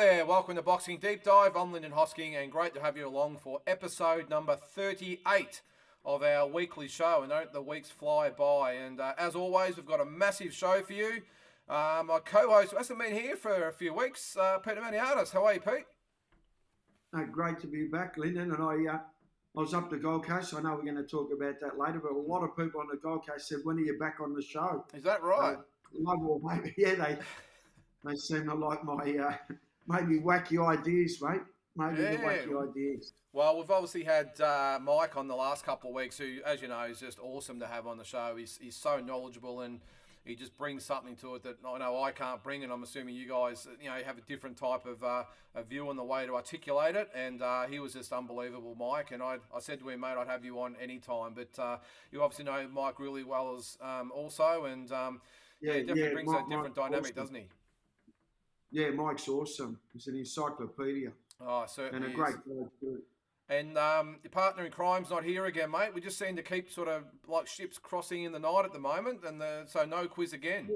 there, welcome to Boxing Deep Dive. I'm Lyndon Hosking and great to have you along for episode number 38 of our weekly show. And don't the weeks fly by. And as always, we've got a massive show for you. My co-host who hasn't been here for a few weeks, Peter Maniatis. How are you, Pete? Great to be back, Lyndon. And I was up the Gold Coast. I know we're going to talk about that later, but a lot of people on the Gold Coast said, when are you back on the show? Is that right? They seem to like my maybe wacky ideas, mate. Maybe the wacky ideas. Well, we've obviously had Mike on the last couple of weeks, who, as you know, is just awesome to have on the show. He's so knowledgeable and he just brings something to it that I know I can't bring, and I'm assuming you guys, have a different type of a view on the way to articulate it. And he was just unbelievable, Mike. And I said to him, mate, I'd have you on any time. But you obviously know Mike really well as also, and he definitely brings a different dynamic, doesn't he? Yeah, Mike's awesome. He's an encyclopedia. Oh, certainly. And a great guy too. And your partner in crime's not here again, mate. We just seem to keep sort of like ships crossing in the night at the moment, and so no quiz again.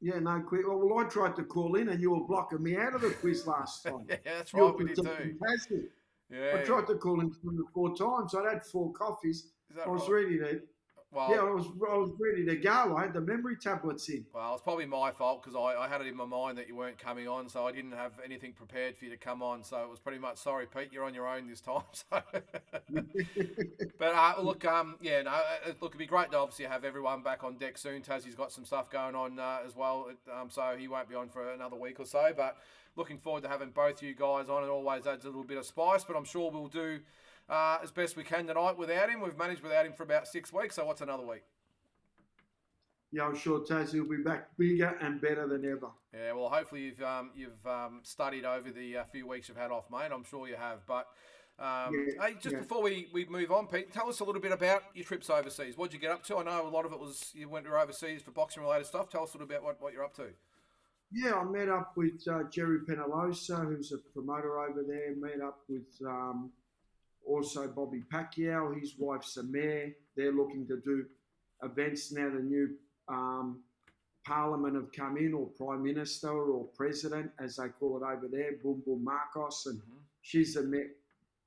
Yeah, no quiz. Well, I tried to call in, and you were blocking me out of the quiz last time. Yeah, that's right, we did too. Fantastic. Yeah. I tried to call in 4 times. I'd had 4 coffees. I was ready to. Well, yeah, I was ready to go. I had the memory tablets in. Well, it's probably my fault because I had it in my mind that you weren't coming on, so I didn't have anything prepared for you to come on. So it was pretty much, sorry, Pete, you're on your own this time. So. But look, it'd be great to obviously have everyone back on deck soon. Tassie's got some stuff going on as well, so he won't be on for another week or so. But looking forward to having both you guys on. It always adds a little bit of spice, but I'm sure we'll do as best we can tonight without him. We've managed without him for about 6 weeks, so what's another week? Yeah, I'm sure Tassie will be back bigger and better than ever. Yeah, well, hopefully you've studied over the few weeks you've had off, mate. I'm sure you have. But before we move on, Pete, tell us a little bit about your trips overseas. What'd you get up to? I know a lot of it was you went overseas for boxing-related stuff. Tell us a little bit what you're up to. Yeah, I met up with Jerry Penalosa, who's a promoter over there. Met up with also Bobby Pacquiao, his wife Samir. They're looking to do events now. The new Parliament have come in, or Prime Minister or President, as they call it over there, Boom Boom Marcos. And she's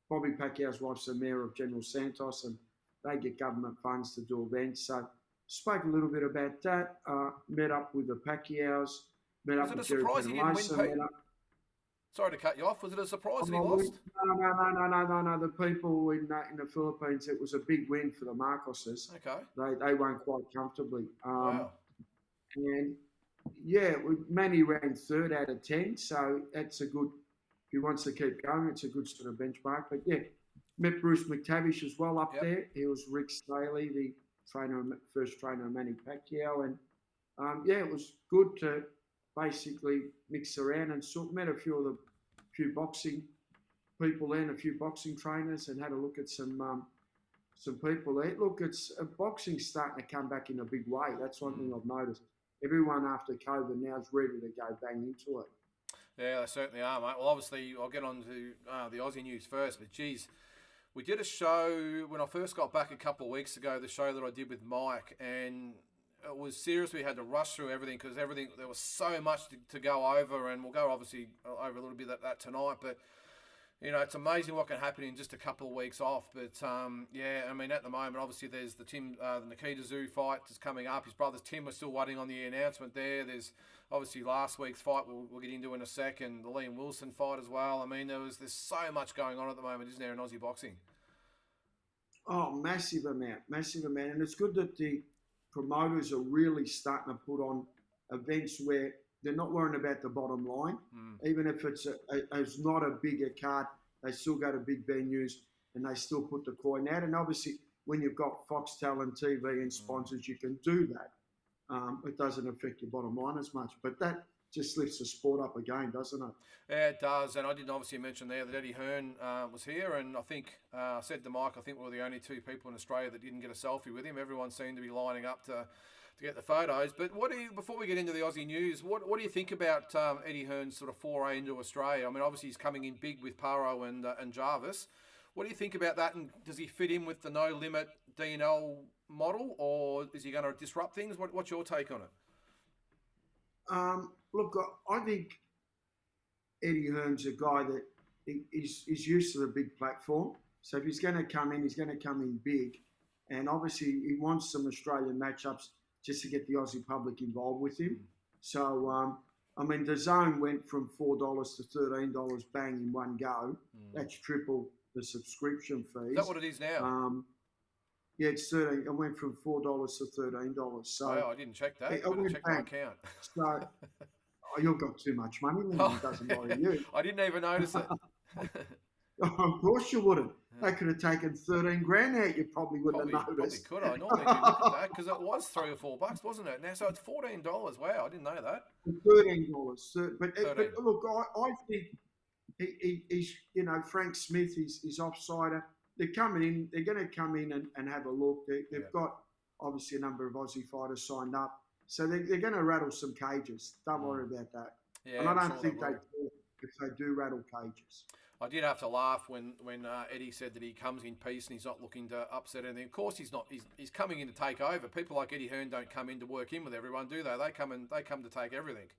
Bobby Pacquiao's wife's the mayor of General Santos, and they get government funds to do events. So spoke a little bit about that. Met up with the Pacquiaos. Met up with Jerry Penalosa. Sorry to cut you off. Was it a surprise that he lost? No. The people in the Philippines, it was a big win for the Marcoses. Okay. They won quite comfortably. Wow. And yeah, Manny ran 3rd out of 10, so that's a good. If he wants to keep going, it's a good sort of benchmark. But yeah, met Bruce McTavish as well up there. He was Rick Staley, the first trainer of Manny Pacquiao, and it was good to basically mix around and met a few boxing people there and a few boxing trainers, and had a look at some people there. Look, boxing's starting to come back in a big way. That's one thing I've noticed. Everyone after COVID now is ready to go bang into it. Yeah, they certainly are, mate. Well, obviously, I'll get on to the Aussie news first, but geez, we did a show when I first got back a couple of weeks ago, the show that I did with Mike, and it was serious. We had to rush through everything because there was so much to go over, and we'll go obviously over a little bit of that tonight, but it's amazing what can happen in just a couple of weeks off. But at the moment, obviously there's the Nikita Tszyu fight is coming up. His brother's Tim was still waiting on the announcement there. There's obviously last week's fight we'll get into in a second, the Liam Wilson fight as well. I mean, there's so much going on at the moment, isn't there, in Aussie boxing? Oh, massive amount. And it's good that the promoters are really starting to put on events where they're not worrying about the bottom line. Even if it's not a bigger card, they still go to big venues and they still put the coin out. And obviously, when you've got Foxtel and TV and sponsors, you can do that. It doesn't affect your bottom line as much. But that just lifts the sport up again, doesn't it? Yeah, it does. And I didn't obviously mention there that Eddie Hearn was here. And I think, I said to Mike, I think we were the only 2 people in Australia that didn't get a selfie with him. Everyone seemed to be lining up to get the photos. But before we get into the Aussie news, what do you think about Eddie Hearn's sort of foray into Australia? I mean, obviously he's coming in big with Parrow and Jarvis. What do you think about that? And does he fit in with the no limit D&L model, or is he going to disrupt things? What's your take on it? Look, I think Eddie Hearn's a guy that is used to the big platform. So if he's going to come in, he's going to come in big. And obviously, he wants some Australian matchups just to get the Aussie public involved with him. So, I mean, the zone went from $4 to $13 bang in one go. That's triple the subscription fees. Is that what it is now? Yeah, it's 13. It went from $4 to $13. So I didn't check that. I didn't check my account. So you've got too much money, then it doesn't bother you. I didn't even notice it. Of course you wouldn't. They could have taken 13 grand out. You probably wouldn't have noticed. Probably could. I normally do look at that because it was $3 or $4, wasn't it? Now, so it's $14. Wow, I didn't know that. $13. But look, I think he's, you know, Frank Smith is offsider. They're coming in. They're going to come in and have a look. They've got obviously a number of Aussie fighters signed up, so they're going to rattle some cages. Don't worry about that. Yeah, and I don't think they do if they do rattle cages. I did have to laugh when Eddie said that he comes in peace and he's not looking to upset anything. Of course, he's not. He's coming in to take over. People like Eddie Hearn don't come in to work in with everyone, do they? They come to take everything.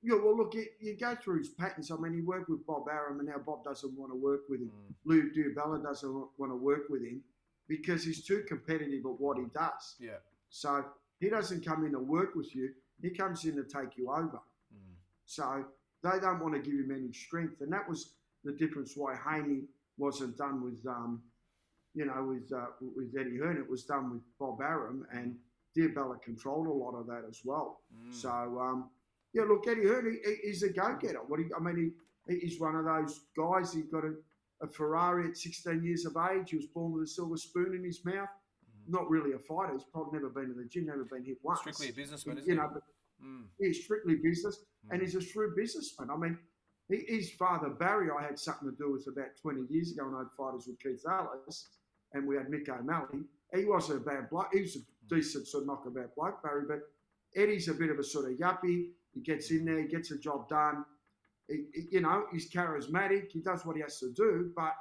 Yeah, well, look, you go through his patterns. I mean, he worked with Bob Arum, and now Bob doesn't want to work with him. Lou Dibb doesn't want to work with him because he's too competitive at what he does. Yeah. So he doesn't come in to work with you. He comes in to take you over. So they don't want to give him any strength, and that was the difference why Haney wasn't done with, with Eddie Hearn. It was done with Bob Arum, and Dibb controlled a lot of that as well. So. Yeah, look, Eddie Hearn, he's a go-getter. He's one of those guys. He got a Ferrari at 16 years of age. He was born with a silver spoon in his mouth. Not really a fighter. He's probably never been to the gym, never been hit once. Strictly a businessman, isn't he? He's strictly business, and he's a shrewd businessman. I mean, his father, Barry, I had something to do with about 20 years ago when I had fighters with Keith Ellis, and we had Mick O'Malley. He wasn't a bad bloke. He was a decent sort of knockabout bloke, Barry, but Eddie's a bit of a sort of yuppie. He gets in there, he gets the job done. He's charismatic. He does what he has to do, but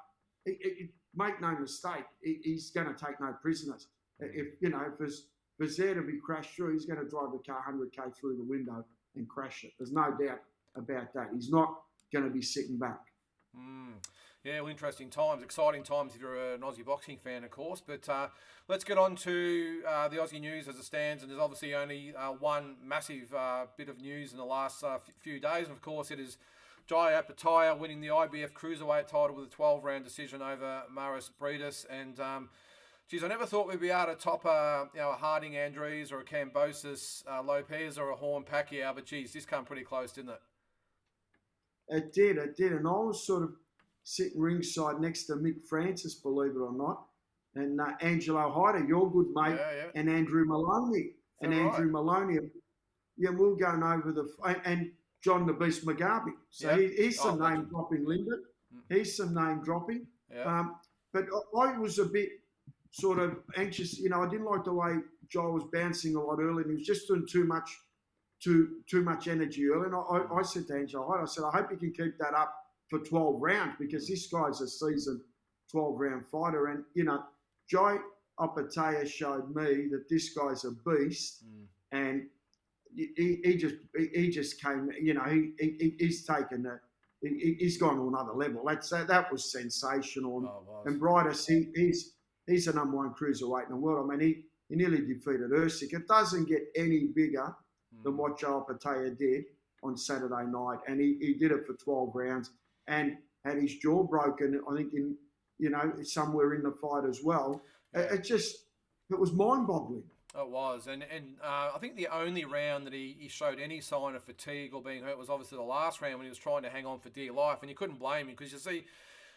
make no mistake, he's going to take no prisoners. If there's there to be crashed through, he's going to drive the car 100k through the window and crash it. There's no doubt about that. He's not going to be sitting back. Yeah, well, interesting times, exciting times if you're an Aussie boxing fan, of course. But let's get on to the Aussie news as it stands. And there's obviously only one massive bit of news in the last few days. And, of course, it is Jai Opetaia winning the IBF Cruiserweight title with a 12-round decision over Maris Breedis. And, I never thought we'd be able to top a Harding Andrews or a Cambosis Lopez or a Horn Pacquiao. But, this came pretty close, didn't it? It did. And I was sort of sitting ringside next to Mick Francis, believe it or not, and Angelo Hyder, your good mate, and Andrew Maloney. Andrew Maloney, we're going over and John the Beast Mugabe. So he's some name dropping, Lyndon. He's some name dropping. Yeah. But I was a bit sort of anxious. I didn't like the way Joel was bouncing a lot early, and he was just doing too much energy early. And I said to Angelo Hyder, I said, I hope you can keep that up for 12 rounds because this guy's a seasoned 12-round fighter. And, Jai Opetaia showed me that this guy's a beast. And he just came, he's taken that. He's gone to another level. That was sensational. And Brightus, he's the number one cruiserweight in the world. I mean, he nearly defeated Issac. It doesn't get any bigger than what Jai Opetaia did on Saturday night. And he did it for 12 rounds. And had his jaw broken, I think, somewhere in the fight as well. It was mind-boggling. It was. And I think the only round that he showed any sign of fatigue or being hurt was obviously the last round when he was trying to hang on for dear life. And you couldn't blame him because, you see,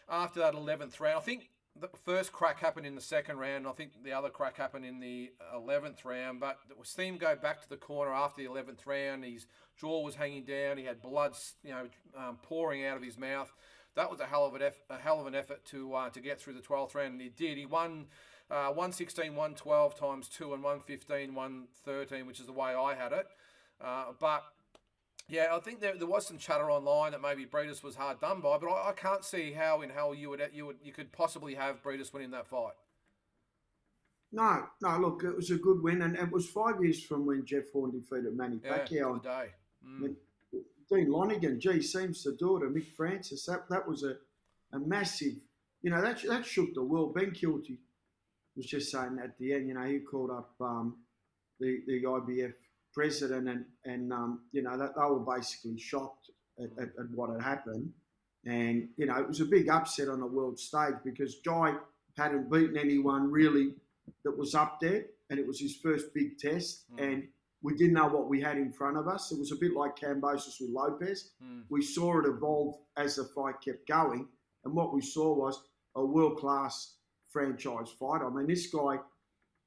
after that 11th round, I think the first crack happened in the second round. I think the other crack happened in the 11th round. But we seen him go back to the corner after the 11th round. His jaw was hanging down. He had blood, pouring out of his mouth. That was a hell of an effort to get through the 12th round, and he did. He won 116, 112 times 2 and 115, 113, which is the way I had it. But yeah, I think there was some chatter online that maybe Breedis was hard done by, but I can't see how in hell you could possibly have Breedis winning that fight. No, look, it was a good win, and it was 5 years from when Jeff Horn defeated Manny Pacquiao. Day. Dean Lonigan, gee, seems to do it. And Mick Francis, that was a massive, that shook the world. Ben Kilty was just saying at the end, he called up the IBF president and that they were basically shocked at what had happened. And, it was a big upset on the world stage because Jai hadn't beaten anyone really that was up there, and it was his first big test, and we didn't know what we had in front of us. It was a bit like Cambosis with Lopez. We saw it evolve as the fight kept going, and what we saw was a world-class franchise fight. I mean, this guy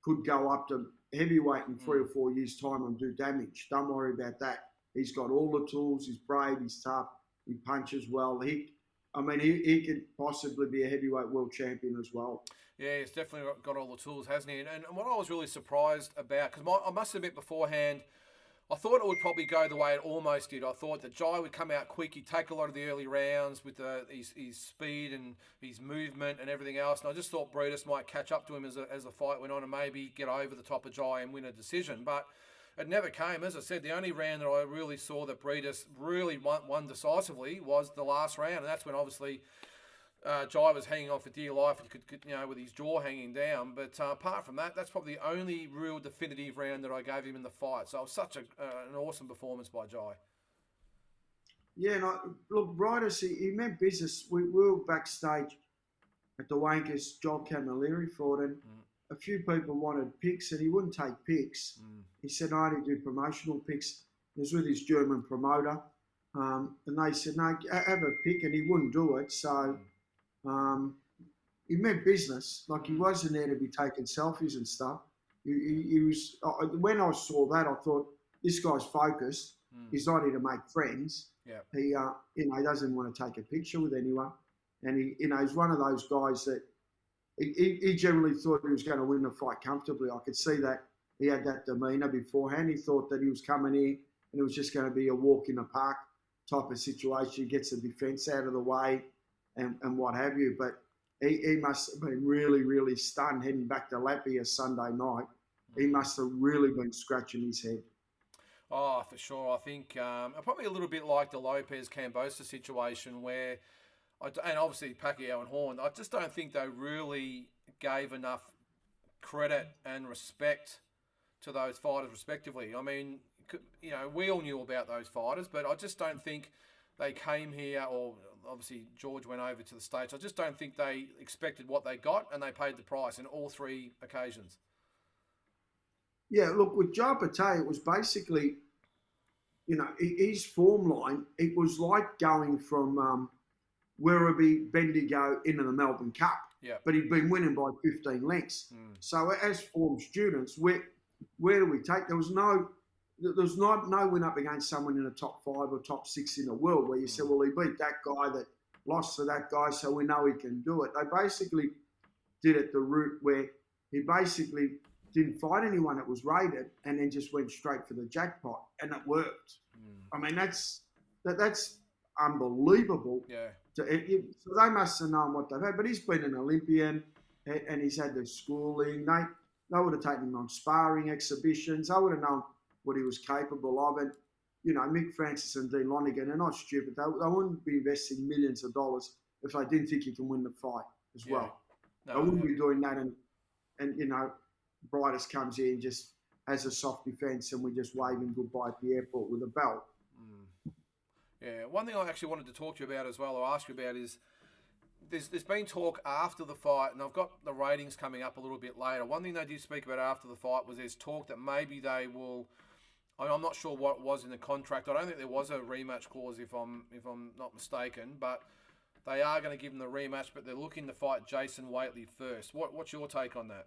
could go up to heavyweight in 3 or 4 years' time and do damage. Don't worry about that. He's got all the tools. He's brave. He's tough. He punches well. He could possibly be a heavyweight world champion as well. Yeah, he's definitely got all the tools, hasn't he? And what I was really surprised about, because I must admit beforehand, I thought it would probably go the way it almost did. I thought that Jai would come out quick. He'd take a lot of the early rounds with his speed and his movement and everything else. And I just thought Breedis might catch up to him as the fight went on and maybe get over the top of Jai and win a decision. But it never came. As I said, the only round that I really saw that Breedis really won decisively was the last round. And that's when obviously Jai was hanging on for dear life. He could, with his jaw hanging down. But apart from that, that's probably the only real definitive round that I gave him in the fight. So it was such an awesome performance by Jai. Yeah, and look, Breedis, he meant business. We were backstage at the Wankers Joel Camilleri fought, and a few people wanted picks, and he wouldn't take picks. He said, I only do promotional picks. He was with his German promoter, and they said, no, have a pick, and he wouldn't do it. So he meant business. Like, he wasn't there to be taking selfies and stuff. He was. When I saw that, I thought, this guy's focused. He's not here to make friends. Yeah. He doesn't want to take a picture with anyone, and he's one of those guys that he generally thought he was going to win the fight comfortably. I could see that he had that demeanour beforehand. He thought that he was coming in and it was just going to be a walk in the park type of situation. He gets the defence out of the way and what have you. But he must have been really, really stunned heading back to Latvia Sunday night. He must have really been scratching his head. Oh, for sure. I think probably a little bit like the Lopez-Cambosa situation where, and obviously Pacquiao and Horn, I just don't think they really gave enough credit and respect to those fighters respectively. I mean, we all knew about those fighters, but I just don't think they came here, or obviously George went over to the States. I just don't think they expected what they got, and they paid the price in all 3 occasions. Yeah, look, with Jai Opetaia, it was basically, his form line, it was like going from Werribee, Bendigo into the Melbourne Cup. Yeah. But he'd been winning by 15 lengths. So as form students, where do we take? There was no win up against someone in the top 5 or top 6 in the world where you said, well, he beat that guy that lost to that guy, so we know he can do it. They basically did it the route where he basically didn't fight anyone that was rated and then just went straight for the jackpot, and it worked. I mean, that's unbelievable. Yeah. So they must have known what they've had. But he's been an Olympian and he's had the schooling. They would have taken him on sparring exhibitions. They would have known what he was capable of. And, Mick Francis and Dean Lonigan, they're not stupid. They wouldn't be investing millions of dollars if they didn't think he can win the fight as well. No, they wouldn't be doing that. And Breedis comes in, just has a soft defence, and we just wave him goodbye at the airport with a belt. Yeah, one thing I actually wanted to talk to you about as well, or ask you about, is there's been talk after the fight, and I've got the ratings coming up a little bit later. One thing they did speak about after the fight was there's talk that maybe they will, I'm not sure what was in the contract. I don't think there was a rematch clause if I'm not mistaken, but they are going to give him the rematch, but they're looking to fight Jason Waitley first. What's your take on that?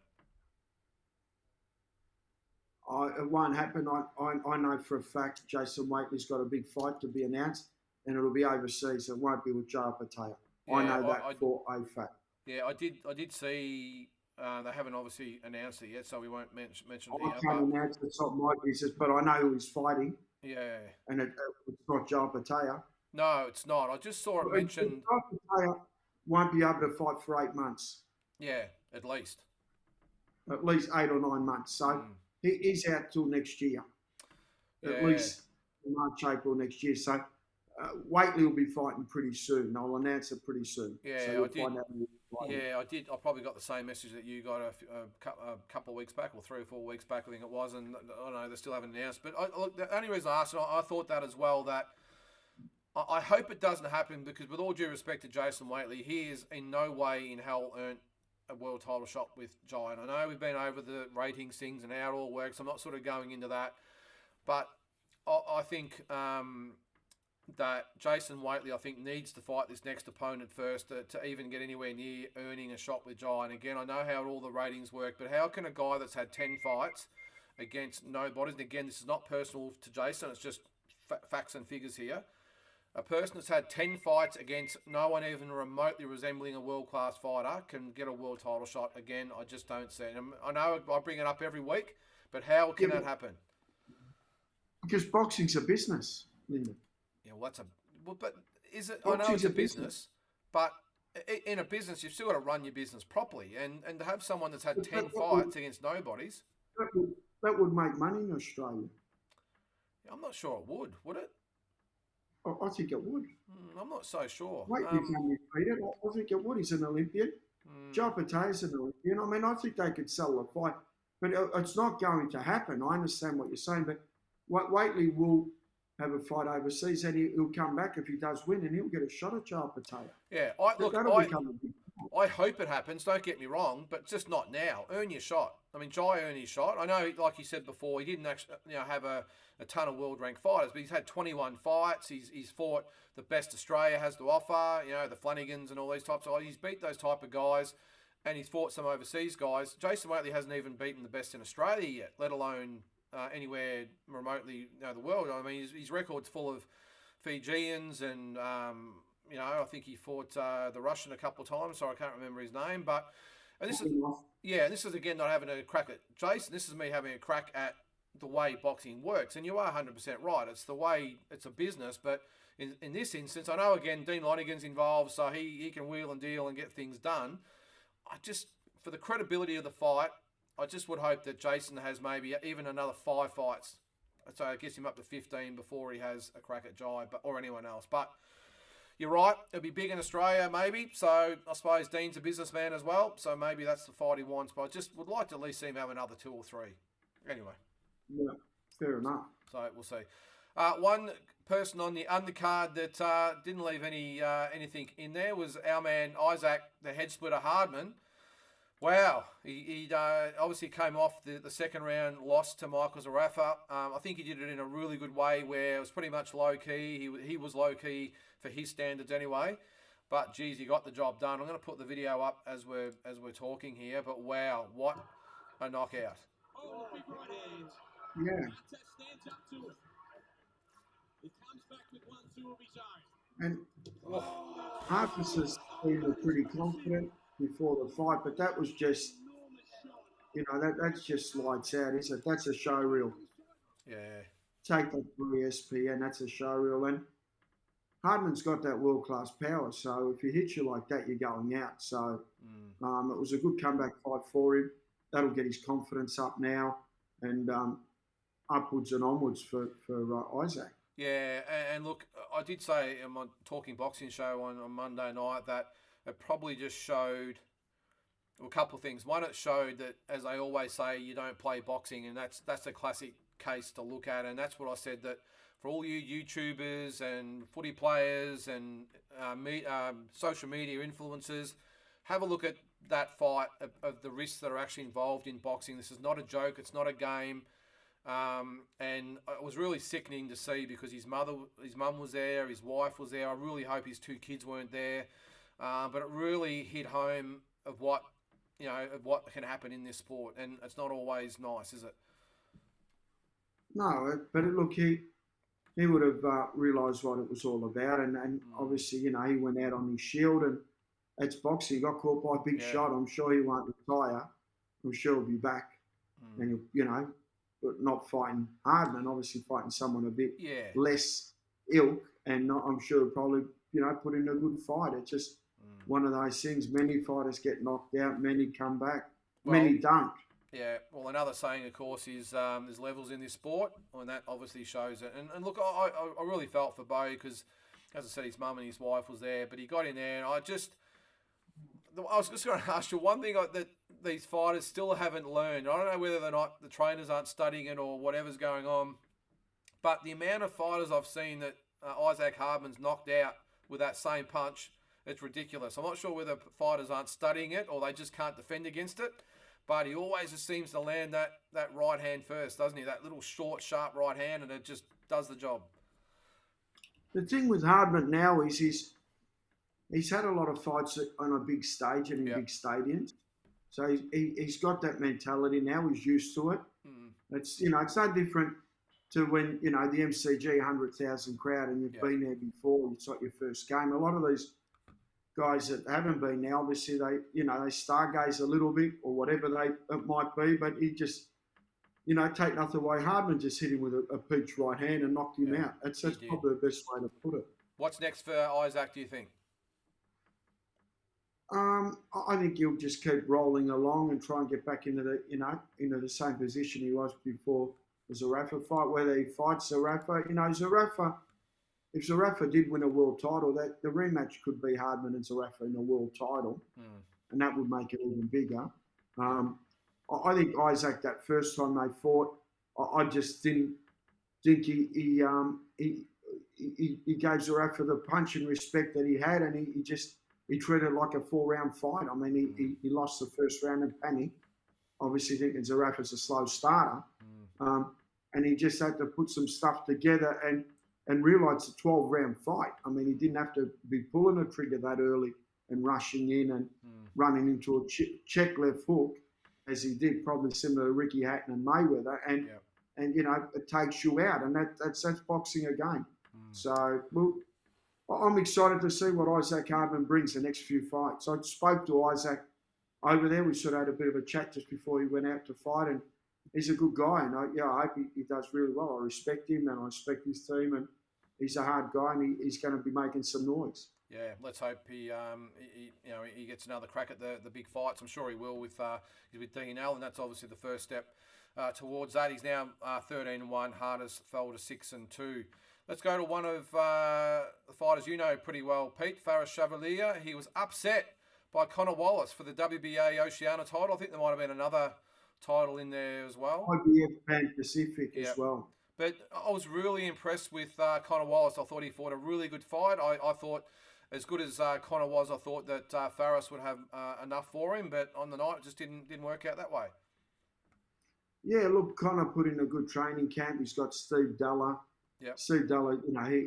It won't happen. I know for a fact Jason Waitley's got a big fight to be announced, and it'll be overseas. It won't be with Jai Opetaia. Yeah, I know that for a fact. Yeah, I did see. They haven't obviously announced it yet, so we won't mention it here. I can't announce it's not Waitley's, but I know who he's fighting. Yeah. And it's not Jai Opetaia. No, it's not. I just saw it mentioned. Jai Opetaia won't be able to fight for 8 months. Yeah, at least. At least 8 or 9 months. So. He's out till next year, at least March, April next year. So Waitley will be fighting pretty soon. I'll announce it pretty soon. Yeah, so I did. Find out I did. I probably got the same message that you got a couple of weeks back, or 3 or 4 weeks back, I think it was, and I don't know, they still haven't announced. But look, the only reason I asked, and I thought that as well, that I hope it doesn't happen, because with all due respect to Jason Waitley, he is in no way in hell earned a world title shot with Jai. And I know we've been over the ratings things and how it all works. I'm not sort of going into that, but I think that Jason Waitley, I think, needs to fight this next opponent first to even get anywhere near earning a shot with Jai. And again, I know how all the ratings work, but how can a guy that's had 10 fights against nobodies, and again, this is not personal to Jason, it's just facts and figures here, a person that's had 10 fights against no one even remotely resembling a world-class fighter can get a world title shot? Again, I just don't see it. I know I bring it up every week, but how can that happen? Because boxing's a business, Linda. Yeah, but is it? I know it's a business, but in a business, you've still got to run your business properly, and to have someone that's had 10 fights against nobodies, that would make money in Australia. I'm not sure it would it? I think it would. I'm not so sure. Wait, you can't repeat it. I think it would. He's an Olympian. Jai Opetaia is an Olympian. I mean, I think they could sell the fight, but it's not going to happen. I understand what you're saying, but Waitley will have a fight overseas, and he'll come back if he does win, and he'll get a shot at Jai Opetaia. Yeah, I hope it happens. Don't get me wrong, but just not now. Earn your shot. I mean, Jai earned his shot. I know, like you said before, he didn't actually, have a ton of world ranked fighters, but he's had 21 fights. He's fought the best Australia has to offer. The Flanagans and all these types of. He's beat those type of guys, and he's fought some overseas guys. Jason Waitley hasn't even beaten the best in Australia yet, let alone anywhere remotely the world. I mean, his record's full of Fijians, and I think he fought the Russian a couple of times, so I can't remember his name. But this is again not having a crack at Jason. This is me having a crack at the way boxing works. And you are 100% right. It's the way, it's a business. But in this instance, I know again Dean Lonergan's involved, so he can wheel and deal and get things done. I just, for the credibility of the fight, I just would hope that Jason has maybe even another 5 fights, so it gets him up to 15 before he has a crack at Jai, or anyone else. But you're right, it'll be big in Australia maybe, so I suppose Dean's a businessman as well, so maybe that's the fight he wants, but I just would like to at least see him have another 2 or 3. Anyway. Yeah, fair enough. So we'll see. One person on the undercard that didn't leave anything in there was our man Issac, the head splitter Hardman. Wow, he obviously came off the second round loss to Michael Zarafa. I think he did it in a really good way, where it was pretty much low key. He was low key for his standards anyway. But geez, he got the job done. I'm going to put the video up as we're talking here. But wow, what a knockout! Yeah. And Marcus seemed pretty confident before the fight, but that was just, that's just lights out, isn't it? That's a show reel. Yeah. Take that from ESPN, that's a show reel. And Hardman's got that world-class power, so if he hits you like that, you're going out. So it was a good comeback fight for him. That'll get his confidence up now, and upwards and onwards for Issac. Yeah, and look, I did say on my Talking Boxing show on Monday night that it probably just showed a couple of things. One, it showed that, as I always say, you don't play boxing, and that's a classic case to look at. And that's what I said, that for all you YouTubers and footy players and social media influencers, have a look at that fight of the risks that are actually involved in boxing. This is not a joke. It's not a game. And it was really sickening to see, because his mum was there, his wife was there. I really hope his 2 kids weren't there. But it really hit home of what can happen in this sport, and it's not always nice, is it? No, but look, he would have realised what it was all about, and obviously, he went out on his shield, and it's boxing. He got caught by a big shot. I'm sure he won't retire. I'm sure he'll be back, and but not fighting Hardman, obviously fighting someone a bit less ilk, and I'm sure he'll probably put in a good fight. It's just one of those things. Many fighters get knocked out, many come back, many don't. Yeah, well, another saying, of course, is there's levels in this sport, and that obviously shows it. And look, I really felt for Bo, because as I said, his mum and his wife was there, but he got in there, and I was just going to ask you one thing that these fighters still haven't learned. I don't know whether they're not, the trainers aren't studying it or whatever's going on, but the amount of fighters I've seen that Issac Hardman's knocked out with that same punch, it's ridiculous. I'm not sure whether fighters aren't studying it or they just can't defend against it, but he always just seems to land that right hand first, doesn't he? That little short, sharp right hand, and it just does the job. The thing with Hardman now is he's had a lot of fights on a big stage and in big stadiums. So he's got that mentality now. He's used to it. It's it's no different to when the MCG 100,000 crowd and you've been there before. It's like your first game. A lot of these guys that haven't been now, obviously they stargaze a little bit or whatever it might be. But he just take nothing away. Hardman just hit him with a peach right hand and knocked him out. That's probably the best way to put it. What's next for Issac, do you think? I think he'll just keep rolling along and try and get back into the same position he was before the Zerafa fight. Whether he fights Zerafa, Zerafa. If Zerafa did win a world title, that the rematch could be Hardman and Zerafa in a world title, and that would make it even bigger. I think Issac, that first time they fought, I just didn't think he gave Zerafa the punch and respect that he had, and he treated it like a 4-round fight. I mean, he lost the first round in panic, obviously thinking Zerafa's a slow starter, and he just had to put some stuff together and realise it's a 12-round fight. I mean, he didn't have to be pulling a trigger that early and rushing in and running into a check left hook, as he did, probably similar to Ricky Hatton and Mayweather, and it takes you out, and that's boxing again. So, I'm excited to see what Issac Hardman brings the next few fights. I spoke to Issac over there. We sort of had a bit of a chat just before he went out to fight, and he's a good guy, and I hope he does really well. I respect him, and I respect his team, and he's a hard guy, and he's going to be making some noise. Yeah, let's hope he gets another crack at the big fights. I'm sure he will with DNL, and that's obviously the first step towards that. He's now 13-1. Hardest fell to 6-2. Let's go to one of the fighters you know pretty well, Pete. Ferrous Chevrolet. He was upset by Connor Wallace for the WBA Oceania title. I think there might have been another title in there as well. IBF Pan Pacific as well. But I was really impressed with Connor Wallace. I thought he fought a really good fight. I thought, as good as Connor was, I thought that Ferrous would have enough for him. But on the night, it just didn't work out that way. Yeah, look, Connor put in a good training camp. He's got Steve Della. Yep. Steve Della,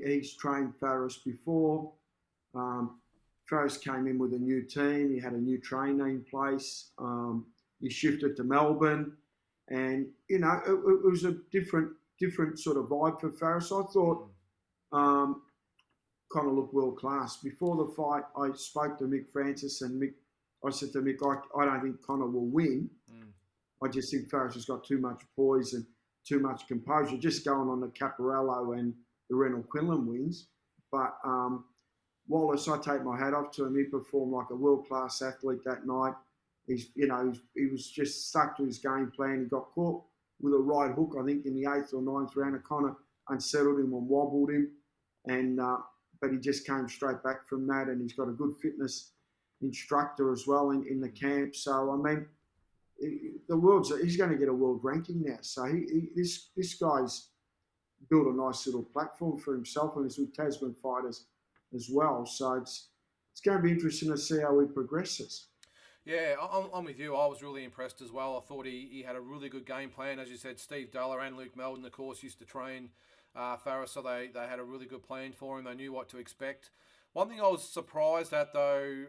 he's trained Ferrous before. Ferrous came in with a new team. He had a new trainer in place. He shifted to Melbourne, and it was a different sort of vibe for Ferrous. I thought Connor looked world class. Before the fight, I spoke to Mick Francis, and I said to Mick, I don't think Connor will win. I just think Ferrous has got too much poise and too much composure, just going on the Caparello and the Renal Quinlan wins. But Wallace, I take my hat off to him. He performed like a world-class athlete that night. He was just stuck to his game plan. He got caught with a right hook, I think, in the 8th or 9th round. It kind of unsettled him and wobbled him. And but he just came straight back from that, and he's got a good fitness instructor as well in the camp. So, I mean, he's going to get a world ranking now. So this guy's built a nice little platform for himself, and he's with Tasman fighters as well. So it's going to be interesting to see how he progresses. Yeah, I'm with you. I was really impressed as well. I thought he had a really good game plan. As you said, Steve Della and Luke Meldon, of course, used to train Farah, so they had a really good plan for him. They knew what to expect. One thing I was surprised at, though,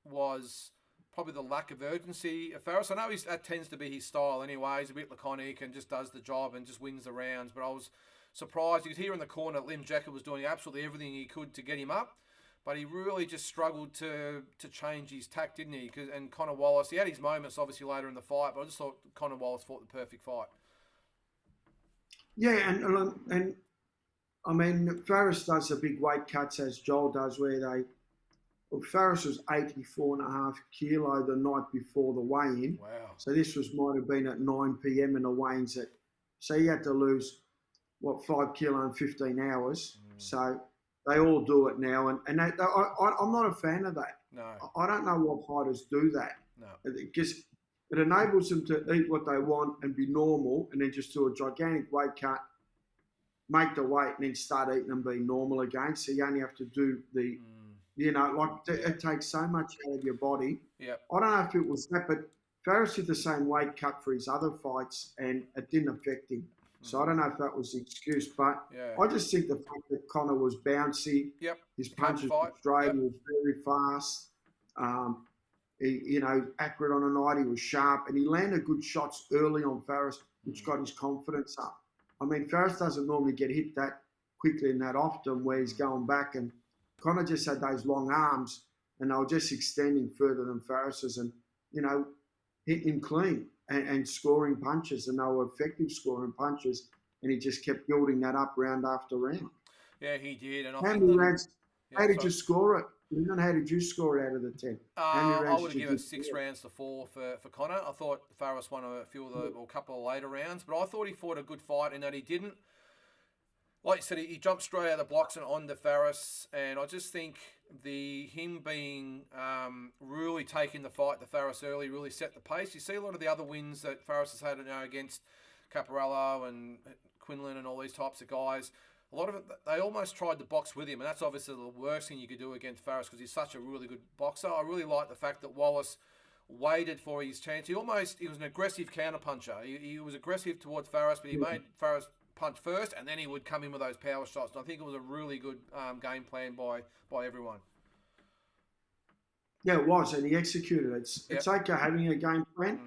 was probably the lack of urgency of Ferrous. I know that tends to be his style anyway. He's a bit laconic and just does the job and just wins the rounds. But I was surprised. You could hear in the corner Lim Jacket was doing absolutely everything he could to get him up. But he really just struggled to change his tack, didn't he? And Connor Wallace, he had his moments obviously later in the fight, but I just thought Connor Wallace fought the perfect fight. Yeah, and I mean, Ferrous does the big weight cuts as Joel does, where Ferrous was 84.5 kilo the night before the weigh-in. Wow. So this might have been at 9 p.m. in the weigh-ins. So he had to lose, 5 kilo in 15 hours. So they all do it now, and I'm not a fan of that. No. I don't know why fighters do that. No. Because it enables them to eat what they want and be normal, and then just do a gigantic weight cut, make the weight, and then start eating and be normal again. So you only have to do the, it takes so much out of your body. Yeah. I don't know if it was that, but Ferrous did the same weight cut for his other fights, and it didn't affect him. So I don't know if that was the excuse, but I just think the fact that Conor was bouncy, his punches were straight, he was very fast, accurate on a night, he was sharp, and he landed good shots early on Ferrous, which got his confidence up. I mean, Ferrous doesn't normally get hit that quickly and that often where he's going back, and Conor just had those long arms, and they were just extending further than Ferrous's, and, hitting him clean. And scoring punches, and they were effective scoring punches, and he just kept building that up round after round. Yeah, he did. And how did you score it? How did you score it out of the 10? I would have given it 6 rounds to 4 for Conor. I thought Ferrous won a few of a couple of later rounds, but I thought he fought a good fight in that he didn't. Like you said, he jumped straight out of the blocks and on to Ferrous, and I just think him being really taking the fight to Ferrous early really set the pace. You see a lot of the other wins that Ferrous has had against Caparello and Quinlan and all these types of guys. A lot of it, they almost tried to box with him, and that's obviously the worst thing you could do against Ferrous because he's such a really good boxer. I really like the fact that Wallace waited for his chance. He was an aggressive counterpuncher. He was aggressive towards Ferrous, but he made Ferrous punch first, and then he would come in with those power shots. And I think it was a really good game plan by everyone. Yeah, it was, and he executed it. It's okay having a game plan.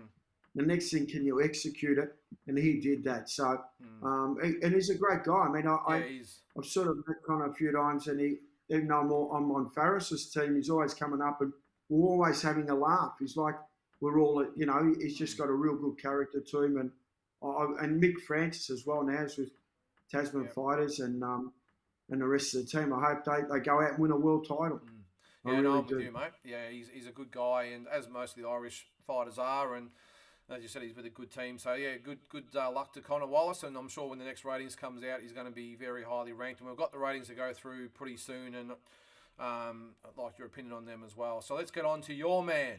The next thing, can you execute it? And he did that. So, and he's a great guy. I mean, I've sort of met Conor a few times, and even though I'm on Ferrous's team, he's always coming up, and we're always having a laugh. He's like, we're all, he's just got a real good character to him, and Mick Francis as well now is with Tasman Fighters and the rest of the team. I hope they go out and win a world title. Yeah, I'm with you, mate. Yeah, he's a good guy, and as most of the Irish fighters are, and as you said, he's with a good team. So, yeah, good luck to Conor Wallace, and I'm sure when the next ratings comes out, he's going to be very highly ranked. And we've got the ratings to go through pretty soon, and I'd like your opinion on them as well. So let's get on to your man.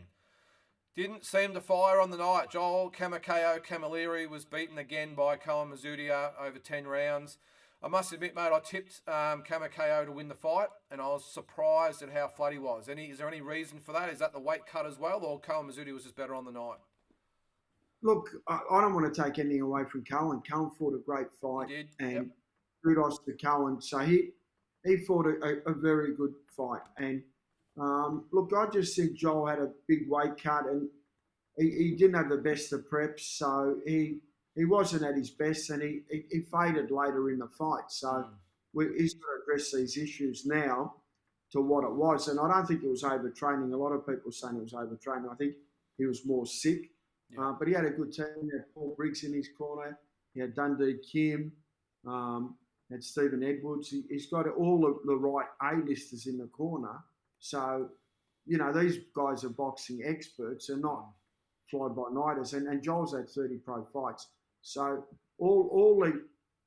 Didn't seem to fire on the night. Joel Camilleri was beaten again by Koa Mazudia over 10 rounds. I must admit, mate, I tipped Kamakayo to win the fight, and I was surprised at how flat he was. Is there any reason for that? Is that the weight cut as well, or Koa Mazudia was just better on the night? Look, I don't want to take anything away from Cohen. Cohen fought a great fight, and kudos to Cohen. So he fought a very good fight. And look, I just think Joel had a big weight cut, and he didn't have the best of preps, so he wasn't at his best, and he faded later in the fight. So he's got to address these issues now to what it was. And I don't think it was overtraining. A lot of people are saying it was overtraining. I think he was more sick. Yeah. But he had a good team. He had Paul Briggs in his corner. He had Dundee Kim. Had Stephen Edwards. He's got all the right A-listers in the corner. So, these guys are boxing experts and not fly-by-nighters. And Joel's had 30 pro fights. So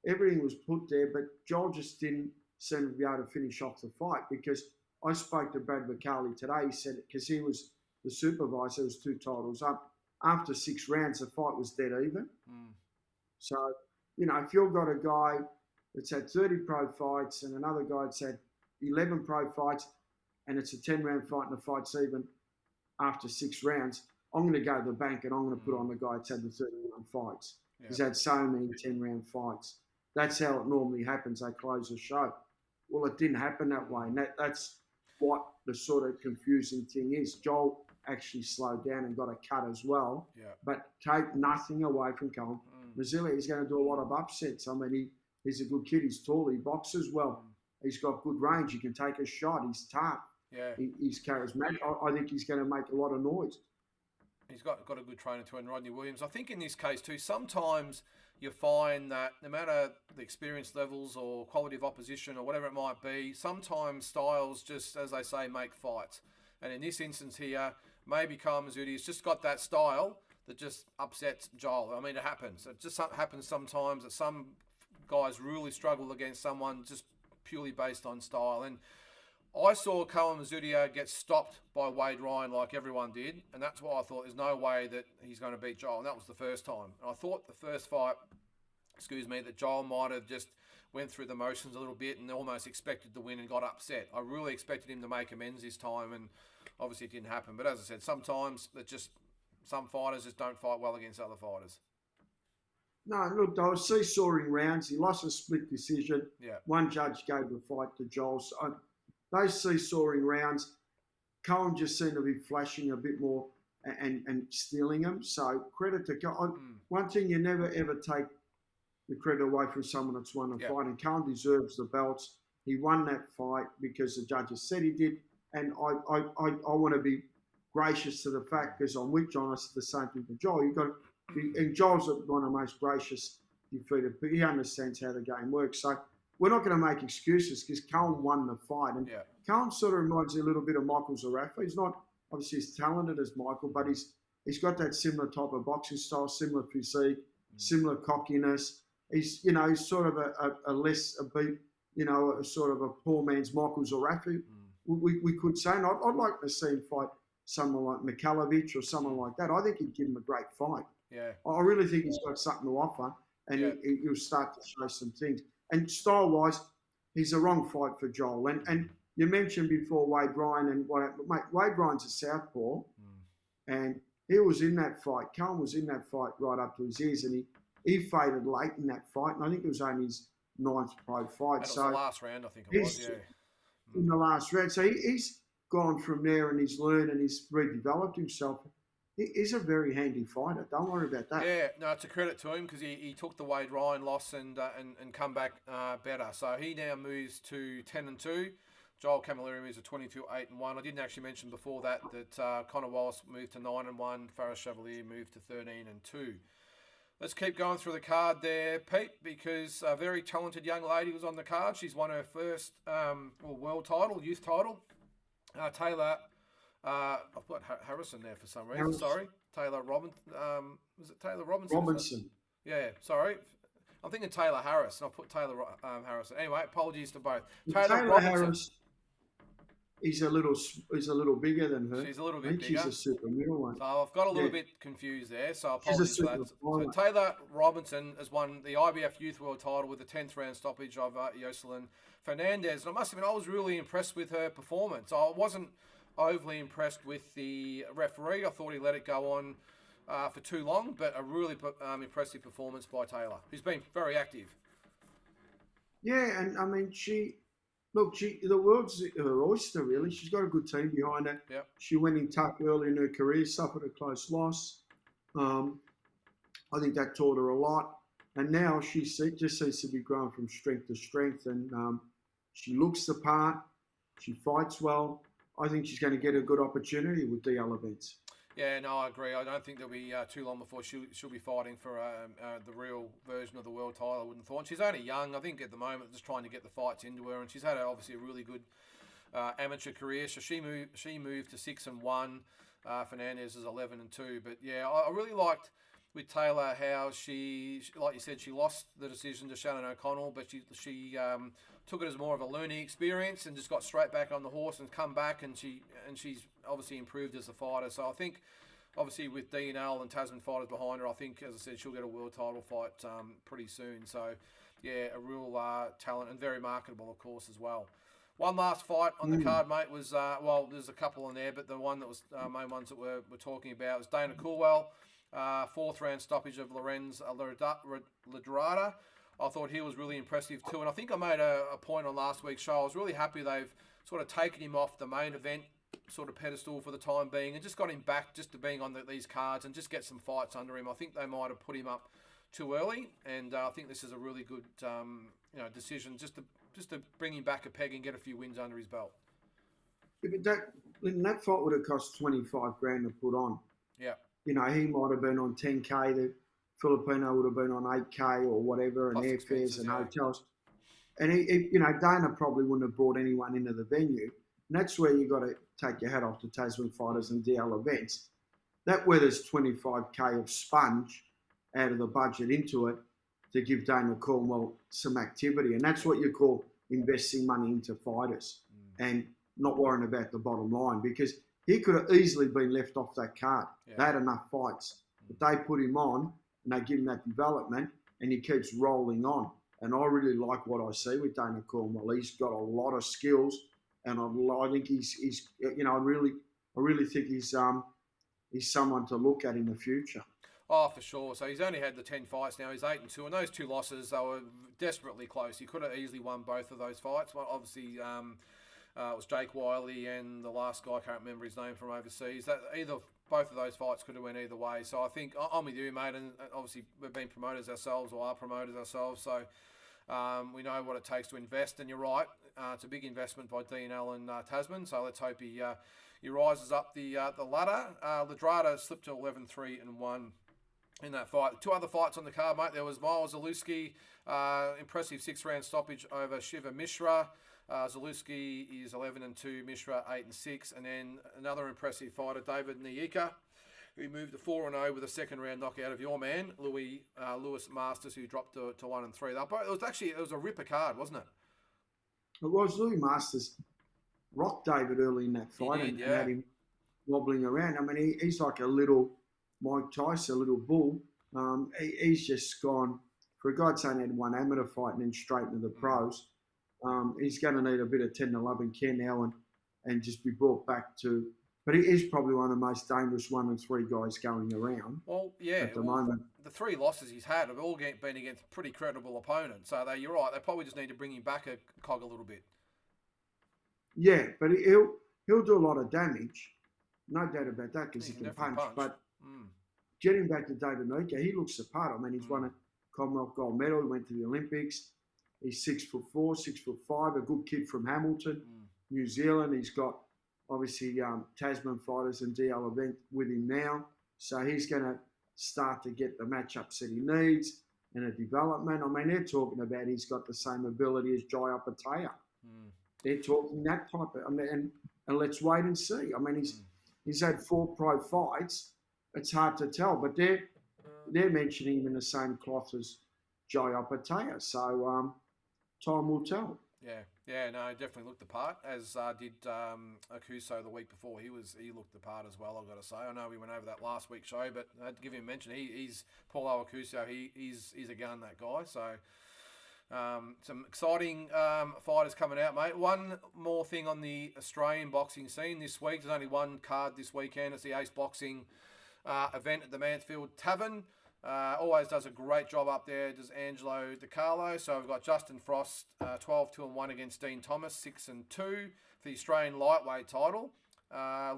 everything was put there, but Joel just didn't seem to be able to finish off the fight, because I spoke to Brad McCarley today. He said, because he was the supervisor, it was 2 titles up. After 6 rounds, the fight was dead even. So, if you've got a guy that's had 30 pro fights and another guy that's had 11 pro fights and it's a 10-round fight and the fight's even after 6 rounds, I'm going to go to the bank and I'm going to put on the guy that's had the 30-round fights. Yeah. He's had so many 10-round fights. That's how it normally happens. They close the show. Well, it didn't happen that way. And that's what the sort of confusing thing is. Joel actually slowed down and got a cut as well. Yeah. But take nothing away from Colin. Mazzilli, he's going to do a lot of upsets. I mean, he's a good kid. He's tall. He boxes well. He's got good range. He can take a shot. He's tough. Yeah. He's charismatic. I think he's going to make a lot of noise. He's got a good trainer too, and Rodney Williams. I think in this case too, sometimes you find that no matter the experience levels or quality of opposition or whatever it might be, sometimes styles just, as they say, make fights. And in this instance here, maybe Koa Mazzudi's just got that style that just upsets Joel. I mean, it happens. It just happens sometimes that some guys really struggle against someone just purely based on style. And I saw Cullen Mazzutia get stopped by Wade Ryan like everyone did, and that's why I thought there's no way that he's going to beat Joel, and that was the first time. And I thought the first fight, that Joel might have just went through the motions a little bit and almost expected to win and got upset. I really expected him to make amends this time, and obviously it didn't happen. But as I said, sometimes some fighters just don't fight well against other fighters. No, look, they were seesawing rounds. He lost a split decision. Yeah. One judge gave the fight to Joel. So, those seesawing rounds, Cullen just seemed to be flashing a bit more and stealing them. So credit to Cullen. One thing, you never ever take the credit away from someone that's won a fight. And Cullen deserves the belts. He won that fight because the judges said he did. And I want to be gracious to the fact, because I'm with John, I said the same thing to Joel. And Joel's one of the most gracious defeated, but he understands how the game works. So we're not going to make excuses because Cullen won the fight. And Cullen sort of reminds me a little bit of Michael Zarafa. He's not obviously as talented as Michael, but he's got that similar type of boxing style, similar physique, similar cockiness. He's sort of a sort of a poor man's Michael Zarafa. We could say, and I'd like to see him fight someone like Mikhailovich or someone like that. I think he'd give him a great fight. Yeah, I really think he's got something to offer, and he'll start to show some things. And style-wise, he's a wrong fight for Joel. And you mentioned before Wade Ryan and mate, Wade Ryan's a southpaw, and he was in that fight. Cullen was in that fight right up to his ears, and he faded late in that fight, and I think it was only his 9th pro fight. That was the last round, I think it was, in the last round. So he's gone from there, and he's learned, and he's redeveloped himself. He's a very handy fighter. Don't worry about that. Yeah, no, it's a credit to him because he took the Wade Ryan loss and come back better. So he now moves to 10-2. Joel Camilleri moves to 22-8-1. I didn't actually mention before that Connor Wallace moved to 9-1. Ferrous Chevrolet moved to 13-2. Let's keep going through the card there, Pete, because a very talented young lady was on the card. She's won her first world title, youth title. Taylor. I've got Harrison there for some reason. Sorry, Taylor Robinson. Was it Taylor Robinson? Robinson. Yeah, sorry. I'm thinking Taylor Harris, and I put Taylor Harrison. Anyway, apologies to both. Taylor Robinson. Harris. He's a little bigger than her. She's a little bit bigger. She's a super middleweight. So I've got a little bit confused there. So apologies for that. So Taylor Robinson has won the IBF Youth World Title with a 10th round stoppage of Jocelyn Fernandez. And I must admit, I was really impressed with her performance. I wasn't overly impressed with the referee. I thought he let it go on for too long, but a really impressive performance by Taylor, who's been very active. Yeah, and I mean, the world's her oyster, really. She's got a good team behind her. Yep. She went in tough early in her career, suffered a close loss. I think that taught her a lot. And now she just seems to be growing from strength to strength, and she looks the part. She fights well. I think she's going to get a good opportunity with DL events. Yeah, no, I agree. I don't think there'll be too long before she'll be fighting for the real version of the world title, I wouldn't have thought. She's only young. I think at the moment just trying to get the fights into her, and she's had obviously a really good amateur career. So she moved to 6-1. Fernandez is 11-2. But yeah, I really liked with Taylor how she, like you said, she lost the decision to Shannon O'Connell, but she took it as more of a learning experience and just got straight back on the horse and come back, and she's obviously improved as a fighter. So I think obviously with D&L and Tasman fighters behind her, I think, as I said, she'll get a world title fight pretty soon. So yeah, a real talent and very marketable, of course, as well. One last fight on the card, mate, was, there's a couple in there, but the one that was main ones that we're talking about was Dana Coolwell, 4th round stoppage of Lorenz Ladrada. I thought he was really impressive too. And I think I made a point on last week's show. I was really happy they've sort of taken him off the main event sort of pedestal for the time being and just got him back just to being on these cards and just get some fights under him. I think they might have put him up too early, and I think this is a really good decision just to bring him back a peg and get a few wins under his belt. Yeah, but that fight would have cost 25 grand to put on. Yeah. He might have been on 10K. The Filipino would have been on 8K or whatever, and airfares and hotels. And Dana probably wouldn't have brought anyone into the venue. And that's where you got to take your hat off to Tasman fighters and DL events. That where there's 25K of sponge out of the budget into it to give Dana Cornwell some activity. And that's what you call investing money into fighters and not worrying about the bottom line, because he could have easily been left off that card. Yeah. They had enough fights. But they put him on and they give him that development and he keeps rolling on. And I really like what I see with Dana Cornwell. He's got a lot of skills, and I think he's you know, I really think he's someone to look at in the future. Oh, for sure. So he's only had the 10 fights now. He's 8-2, and those 2 losses, they were desperately close. He could have easily won both of those fights. Well, obviously, it was Jake Wiley and the last guy, I can't remember his name, from overseas. Both of those fights could have went either way. So I think I'm with you, mate. And obviously, we've been promoters ourselves, or are promoters ourselves. So we know what it takes to invest. And you're right, it's a big investment by Dean Allen Tasman. So let's hope he rises up the ladder. Ladrada slipped to 11-3-1. In that fight. 2 other fights on the card, mate. There was Miles Zalewski, impressive 6-round stoppage over Shiva Mishra. Zalewski is 11-2, Mishra 8-6, and then another impressive fighter, David Neuka, who moved to 4-0 with a second-round knockout of your man, Lewis Masters, who dropped to 1-3. It was a ripper card, wasn't it? It was. Louis Masters rocked David early in that fight and had him wobbling around. I mean, he's like a little Mike Tyson, a little bull. He's just gone, for a guy saying he had one amateur fight and then straight into the pros. He's going to need a bit of 10 to 11 care now and just be brought back to. But he is probably one of the most dangerous 1-3 guys going around. Well, yeah. At the moment, the 3 losses he's had have all been against pretty credible opponents. So you're right. They probably just need to bring him back a cog a little bit. Yeah, but he'll do a lot of damage. No doubt about that, because he can punch. But getting back to David Neuka, he looks the part. I mean, he's won a Commonwealth gold medal. He went to the Olympics. He's 6'4", 6'5", a good kid from Hamilton, New Zealand. He's got obviously Tasman fighters and DL event with him now. So he's going to start to get the matchups that he needs and a development. I mean, they're talking about he's got the same ability as Jai Opetaia. They're talking that type of. I mean, and let's wait and see. I mean, he's had 4 pro fights. It's hard to tell, but they're mentioning him in the same cloth as Jai Opetaia. So time will tell. Yeah, no, definitely looked the part, as did Akuso the week before. He looked the part as well, I've got to say. I know we went over that last week's show, but I had to give him a mention. He's Paulo Akuso. He's a gun, that guy. So some exciting fighters coming out, mate. One more thing on the Australian boxing scene this week. There's only one card this weekend. It's the Ace Boxing event at the Mansfield Tavern. Always does a great job up there, does Angelo DiCarlo. So we've got Justin Frost, 12-2-1 against Dean Thomas, 6-2 for the Australian lightweight title.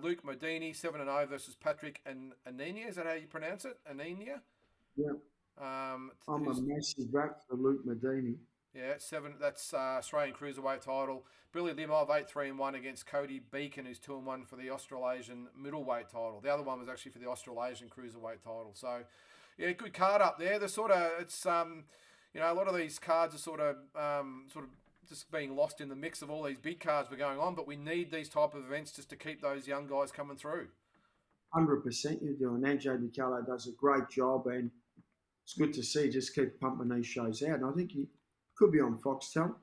Luke Modini, 7-0 versus Patrick Anenia. Is that how you pronounce it? Anenia? Yeah. I'm a massive back for Luke Modini. Yeah, 7. That's Australian Cruiserweight title. Billy Limov, 8-3-1 against Cody Beacon, who's 2-1 for the Australasian middleweight title. The other one was actually for the Australasian Cruiserweight title. So, yeah, good card up there. There's sort of, it's you know, a lot of these cards are sort of just being lost in the mix of all these big cards we're going on. But we need these type of events just to keep those young guys coming through. 100% you're doing. Angelo DiCarlo does a great job, and it's good to see. Just keep pumping these shows out. And I think he could be on Foxtel.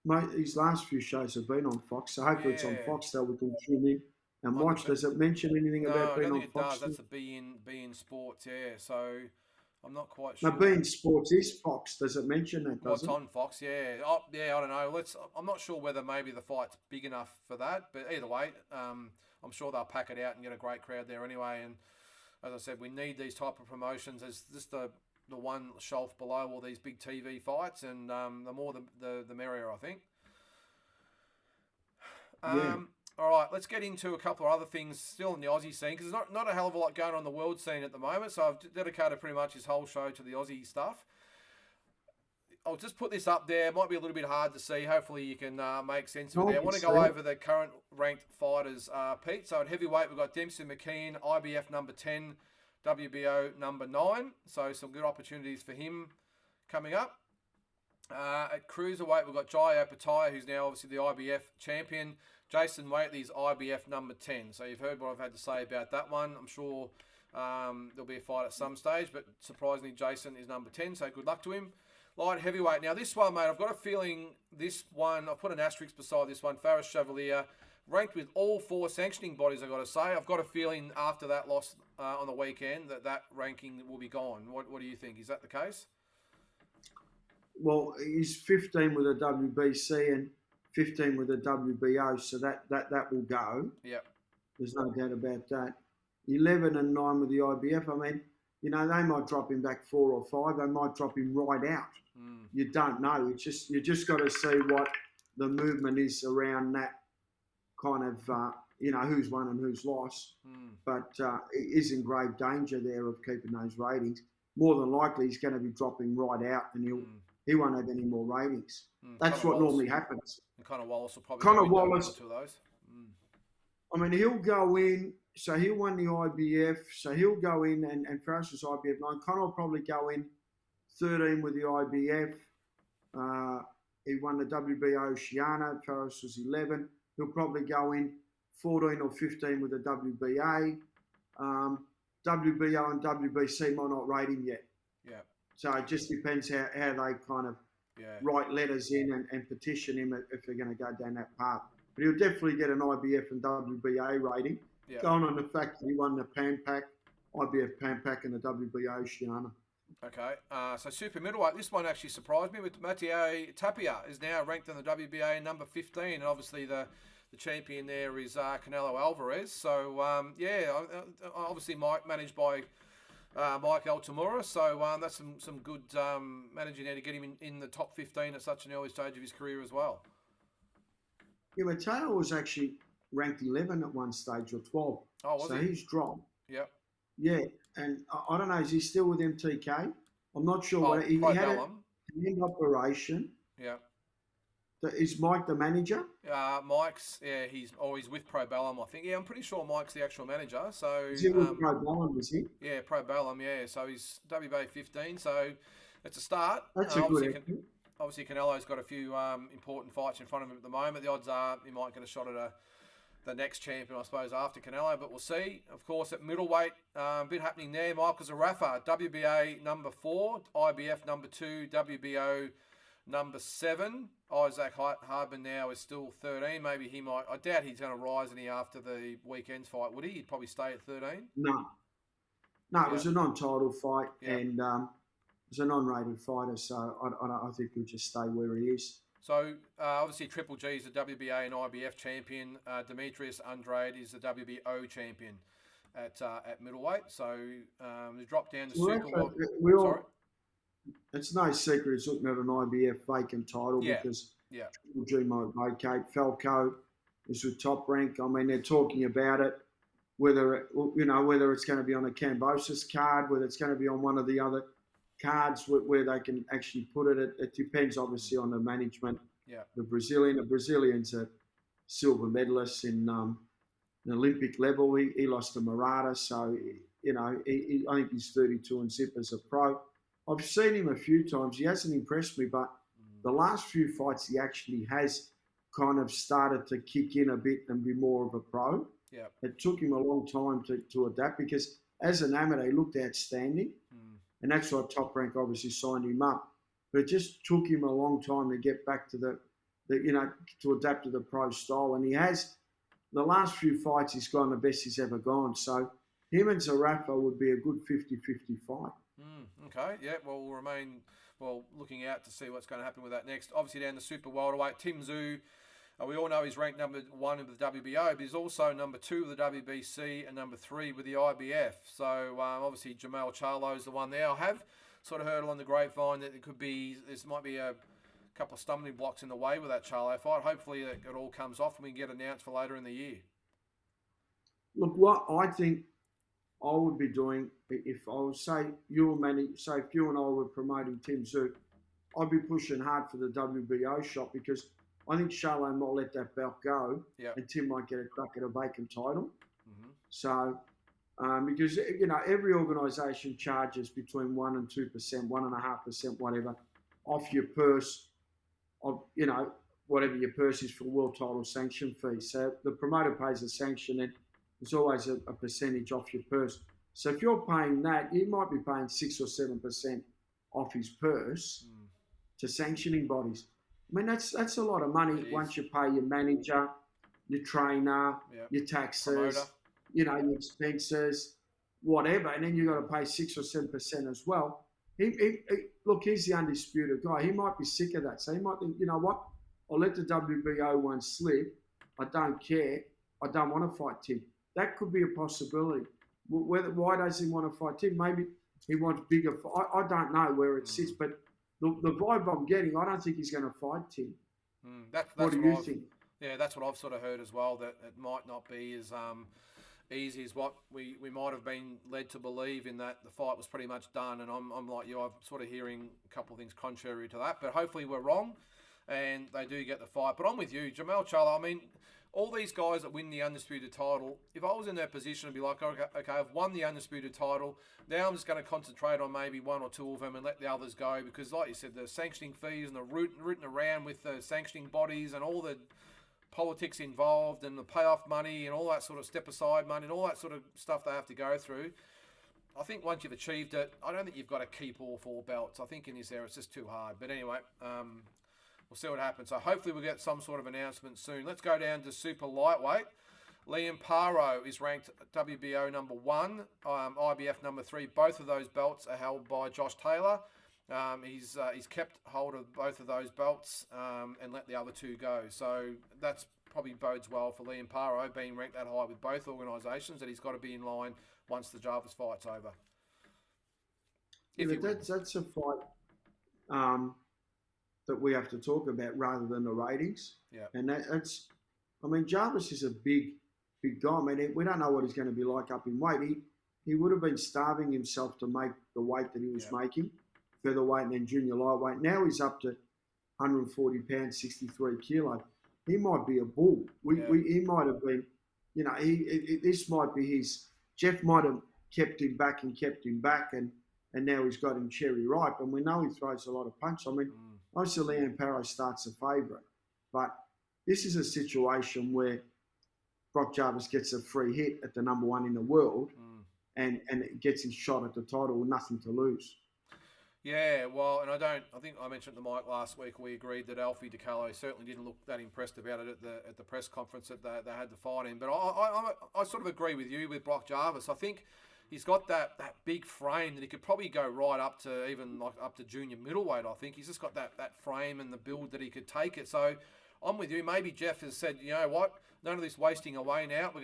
Mate, his last few shows have been on Fox, so hopefully it's on Foxtel. We can tune in and watch. Does it mention anything about being on Foxtel? No, I don't think it does. That's a beIN Sports, yeah. So I'm not quite sure. No, beIN Sports is Fox. Does it mention that? What's on Fox? Yeah. Oh, yeah. I don't know. I'm not sure whether maybe the fight's big enough for that, but either way, I'm sure they'll pack it out and get a great crowd there anyway. And as I said, we need these type of promotions as just the one shelf below all these big TV fights, and the more the merrier, I think. All right, let's get into a couple of other things still in the Aussie scene, because there's not a hell of a lot going on in the world scene at the moment, so I've dedicated pretty much this whole show to the Aussie stuff. I'll just put this up there. It might be a little bit hard to see. Hopefully you can make sense of it there. I want to go over the current ranked fighters, Pete. So at heavyweight, we've got Dempsey McKean, IBF number 10, WBO number 9. So some good opportunities for him coming up. At cruiserweight, we've got Jai Opetaia, who's now obviously the IBF champion. Jason Waitley's IBF number 10. So you've heard what I've had to say about that one. I'm sure there'll be a fight at some stage, but surprisingly, Jason is number 10, so good luck to him. light heavyweight. Now, this one, mate, I've got a feeling this one, I've put an asterisk beside this one, Ferrous Chevrolet, ranked with all 4 sanctioning bodies, I've got to say. I've got a feeling after that loss on the weekend that ranking will be gone. What do you think? Is that the case? Well, he's 15 with a WBC and 15 with a WBO, so that will go. Yep. There's no doubt about that. 11 and 9 with the IBF. I mean, you know, they might drop him back 4 or 5. They might drop him right out. You don't know. It's just you just got to see what the movement is around that kind of, you know, who's won and who's lost. But he is in grave danger there of keeping those ratings. More than likely, he's going to be dropping right out, and he won't have any more ratings. That's what normally happens. And Conor Wallace will probably Conor Wallace, two of those. I mean, he'll go in. So he'll win the IBF. So he'll go in, and Ferrous is IBF 9. Conor will probably go in 13 with the IBF. He won the WBO Oceania. Ferrous was 11. He'll probably go in 14 or 15 with the WBA. WBO and WBC might not rate him yet. Yeah. So it just depends how they kind of write letters in and petition him if they're going to go down that path. But he'll definitely get an IBF and WBA rating, going on the fact that he won the Pan Pac, IBF Pan Pac and the WBO Oceania. Okay, so super middleweight. This one actually surprised me with Jai Opetaia is now ranked in the WBA number 15, and obviously the champion there is Canelo Alvarez. So obviously managed by Mike Altamura. So that's some good managing there to get him in the top 15 at such an early stage of his career as well. Yeah, but Taylor was actually ranked 11 at one stage or 12. Oh, was he? So he's dropped. Yep. Yeah, and I don't know, is he still with MTK? I'm not sure. He had an end operation. Yeah. Is Mike the manager? Mike's, he's always with Pro Bellum, I think. Yeah, I'm pretty sure Mike's the actual manager. So is he with Pro Bellum, is he? Yeah, Pro Bellum, yeah. So he's WBA 15, so it's a start. That's a good effort. Obviously, Canelo's got a few important fights in front of him at the moment. The odds are he might get a shot at the next champion, I suppose, after Canelo, but we'll see. Of course, at middleweight, a bit happening there. Michael Zarafa, WBA number 4, IBF number 2, WBO number 7. Issac Hardman now is still 13. Maybe he might. I doubt he's going to rise any after the weekend's fight, would he? He'd probably stay at 13. No, it was a non-title fight, and it was a non-rated fighter, so I think he'll just stay where he is. So, obviously, Triple G is the WBA and IBF champion. Demetrius Andrade is the WBO champion at middleweight. So, they dropped down to super. It's no secret he's looking at an IBF vacant title because Triple G might vacate. Falco is with Top Rank. I mean, they're talking about it, whether it's going to be on a Cambosis card, whether it's going to be on one of the other cards where they can actually put it. It depends, obviously, on the management. Yeah. The Brazilian's a silver medalist in an Olympic level. He lost to Murata, so I think he's 32 and zip as a pro. I've seen him a few times. He hasn't impressed me, but the last few fights he actually has kind of started to kick in a bit and be more of a pro. Yeah. It took him a long time to adapt because as an amateur, he looked outstanding. And that's why Top Rank obviously signed him up. But it just took him a long time to get back to to adapt to the pro style. And he has, the last few fights, he's gone the best he's ever gone. So him and Zarafa would be a good 50-50 fight. Okay, yeah, well, we'll remain, looking out to see what's going to happen with that next. Obviously down the super welterweight, Tim Tszyu, we all know he's ranked number 1 of the WBO, but he's also number 2 of the WBC and number 3 with the IBF. So obviously Jamal Charlo's the one there. I have sort of heard along the grapevine that there might be a couple of stumbling blocks in the way with that Charlo fight. Hopefully it all comes off and we can get announced for later in the year. Look, what I think I would be doing if I was, if you and I were promoting Tim Tszyu, I'd be pushing hard for the WBO shot because I think Charlo might let that belt go and Tim might get a crack at a vacant title. So, because, every organisation charges between 1% and 2%, 1.5%, whatever, off your purse, whatever your purse is for world title sanction fee. So the promoter pays a sanction and there's always a percentage off your purse. So if you're paying that, you might be paying 6 or 7% off his purse. to sanctioning bodies. I mean, that's a lot of money once you pay your manager, your trainer, your taxes, promoter, your expenses, whatever, and then you got to pay 6 or 7% as well. Look, he's the undisputed guy. He might be sick of that, so he might think, you know what? I'll let the WBO one slip. I don't care. I don't want to fight Tim. That could be a possibility. Why does he want to fight Tim? Maybe he wants bigger. I don't know where it sits, but the vibe I'm getting, I don't think he's going to fight Tim. What do you think? Yeah, that's what I've sort of heard as well, that it might not be as easy as what we might have been led to believe, in that the fight was pretty much done. And I'm like you, I'm sort of hearing a couple of things contrary to that, but hopefully we're wrong and they do get the fight. But I'm with you, Jermell Charlo. I mean, all these guys that win the undisputed title, if I was in their position, I'd be like, okay, I've won the undisputed title. Now I'm just going to concentrate on maybe one or two of them and let the others go, because like you said, the sanctioning fees and the rooting around with the sanctioning bodies and all the politics involved and the payoff money and all that sort of step aside money and all that sort of stuff they have to go through. I think once you've achieved it, I don't think you've got to keep all 4 belts. I think in this era it's just too hard. But anyway, we'll see what happens. So hopefully we'll get some sort of announcement soon. Let's go down to super lightweight. Liam Parrow is ranked WBO number 1, IBF number 3. Both of those belts are held by Josh Taylor. He's kept hold of both of those belts and let the other 2 go. So that's probably bodes well for Liam Parrow, being ranked that high with both organisations, that he's got to be in line once the Jarvis fight's over. That's a fight that we have to talk about rather than the ratings. Yeah. And that's, I mean, Jarvis is a big guy. I mean, we don't know what he's going to be like up in weight. He would have been starving himself to make the weight that he was making, featherweight and then junior lightweight. Now he's up to 140 pounds, 63 kilo. He might be a bull. He might have been, this might be his, Jeff might have kept him back, and now he's got him cherry ripe. And we know he throws a lot of punch. I mean, obviously Liam Parrow starts a favourite, but this is a situation where Brock Jarvis gets a free hit at the number 1 in the world and gets his shot at the title with nothing to lose. Yeah, well, and I think I mentioned to Mike last week, we agreed that Alfie DiCarlo certainly didn't look that impressed about it at the press conference that they had the fight in. But I sort of agree with you with Brock Jarvis. I think he's got that big frame that he could probably go right up to even like up to junior middleweight. I think he's just got that frame and the build that he could take it. So I'm with you. Maybe Jeff has said, you know what, none of this wasting away now. We're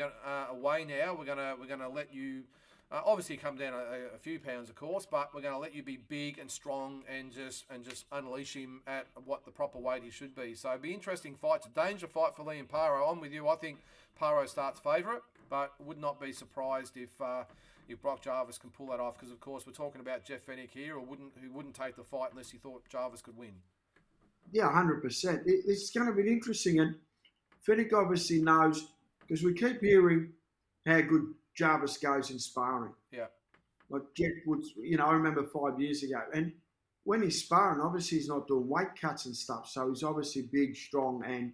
gonna let you. Obviously, come down a few pounds, of course, but we're going to let you be big and strong and just unleash him at what the proper weight he should be. So it'll be an interesting fight. It's a danger fight for Liam Parrow. I'm with you. I think Parrow starts favourite, but would not be surprised if Brock Jarvis can pull that off, because, of course, we're talking about Jeff Fennick here, who wouldn't take the fight unless he thought Jarvis could win. Yeah, 100%. It's going to be interesting, and Fennick obviously knows, because we keep hearing how good Jarvis goes in sparring. Yeah. Like Jeff Woods, I remember 5 years ago. And when he's sparring, obviously he's not doing weight cuts and stuff. So he's obviously big, strong, and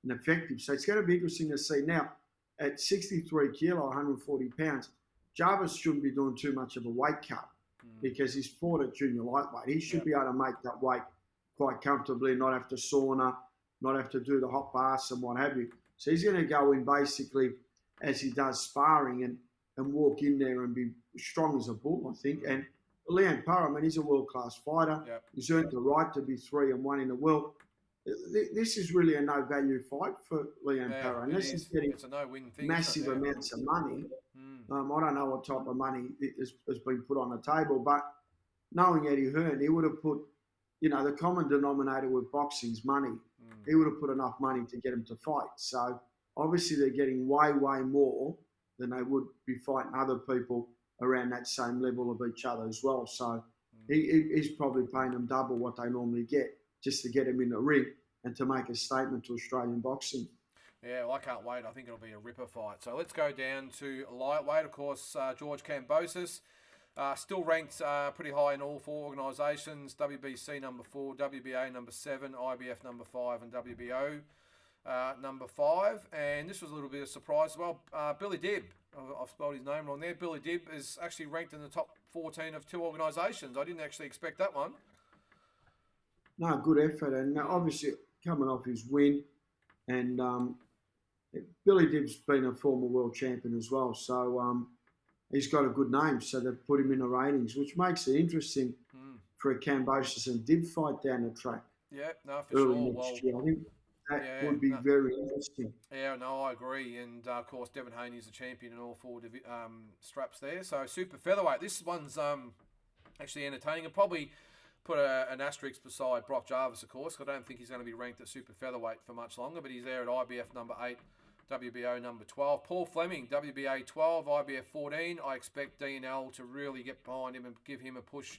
effective. So it's going to be interesting to see. Now, at 63 kilo, 140 pounds, Jarvis shouldn't be doing too much of a weight cut because he's fought at junior lightweight. He should be able to make that weight quite comfortably, not have to sauna, not have to do the hot baths and what have you. So he's going to go in basically as he does sparring and walk in there and be strong as a bull, I think. And Liam Parrow, he's a world-class fighter. Yep. He's earned the right to be 3-1 in the world. This is really a no-value fight for Liam Parrow. Unless he's getting massive amounts of money. I don't know what type of money has been put on the table, but knowing Eddie Hearn, he would have put, the common denominator with boxing's money. He would have put enough money to get him to fight. So obviously they're getting way, way more than they would be fighting other people around that same level of each other as well. So he's probably paying them double what they normally get just to get him in the ring and to make a statement to Australian boxing. Yeah, well, I can't wait. I think it'll be a ripper fight. So let's go down to lightweight. Of course, George Kambosos, still ranked pretty high in all 4 organisations. WBC number 4, WBA number 7, IBF number 5, and WBO number 5. And this was a little bit of a surprise as well. Billy Dibb, I've spelled his name wrong there. Billy Dibb is actually ranked in the top 14 of 2 organisations. I didn't actually expect that one. no, good effort, and obviously coming off his win, and Billy Dibb's been a former world champion as well, so he's got a good name. So they've put him in the ratings, which makes it interesting for a Cambosis and Dibb fight down the track. Yeah, no, for early sure. next year. I think that yeah, would be no, very interesting. yeah, no, I agree. And of course, Devin Haney is the champion in all four straps there. So super featherweight. This one's actually entertaining. And probably put an asterisk beside Brock Jarvis, of course. I don't think he's going to be ranked at super featherweight for much longer, but he's there at IBF number 8, WBO number 12. Paul Fleming, WBA 12, IBF 14. I expect D&L to really get behind him and give him a push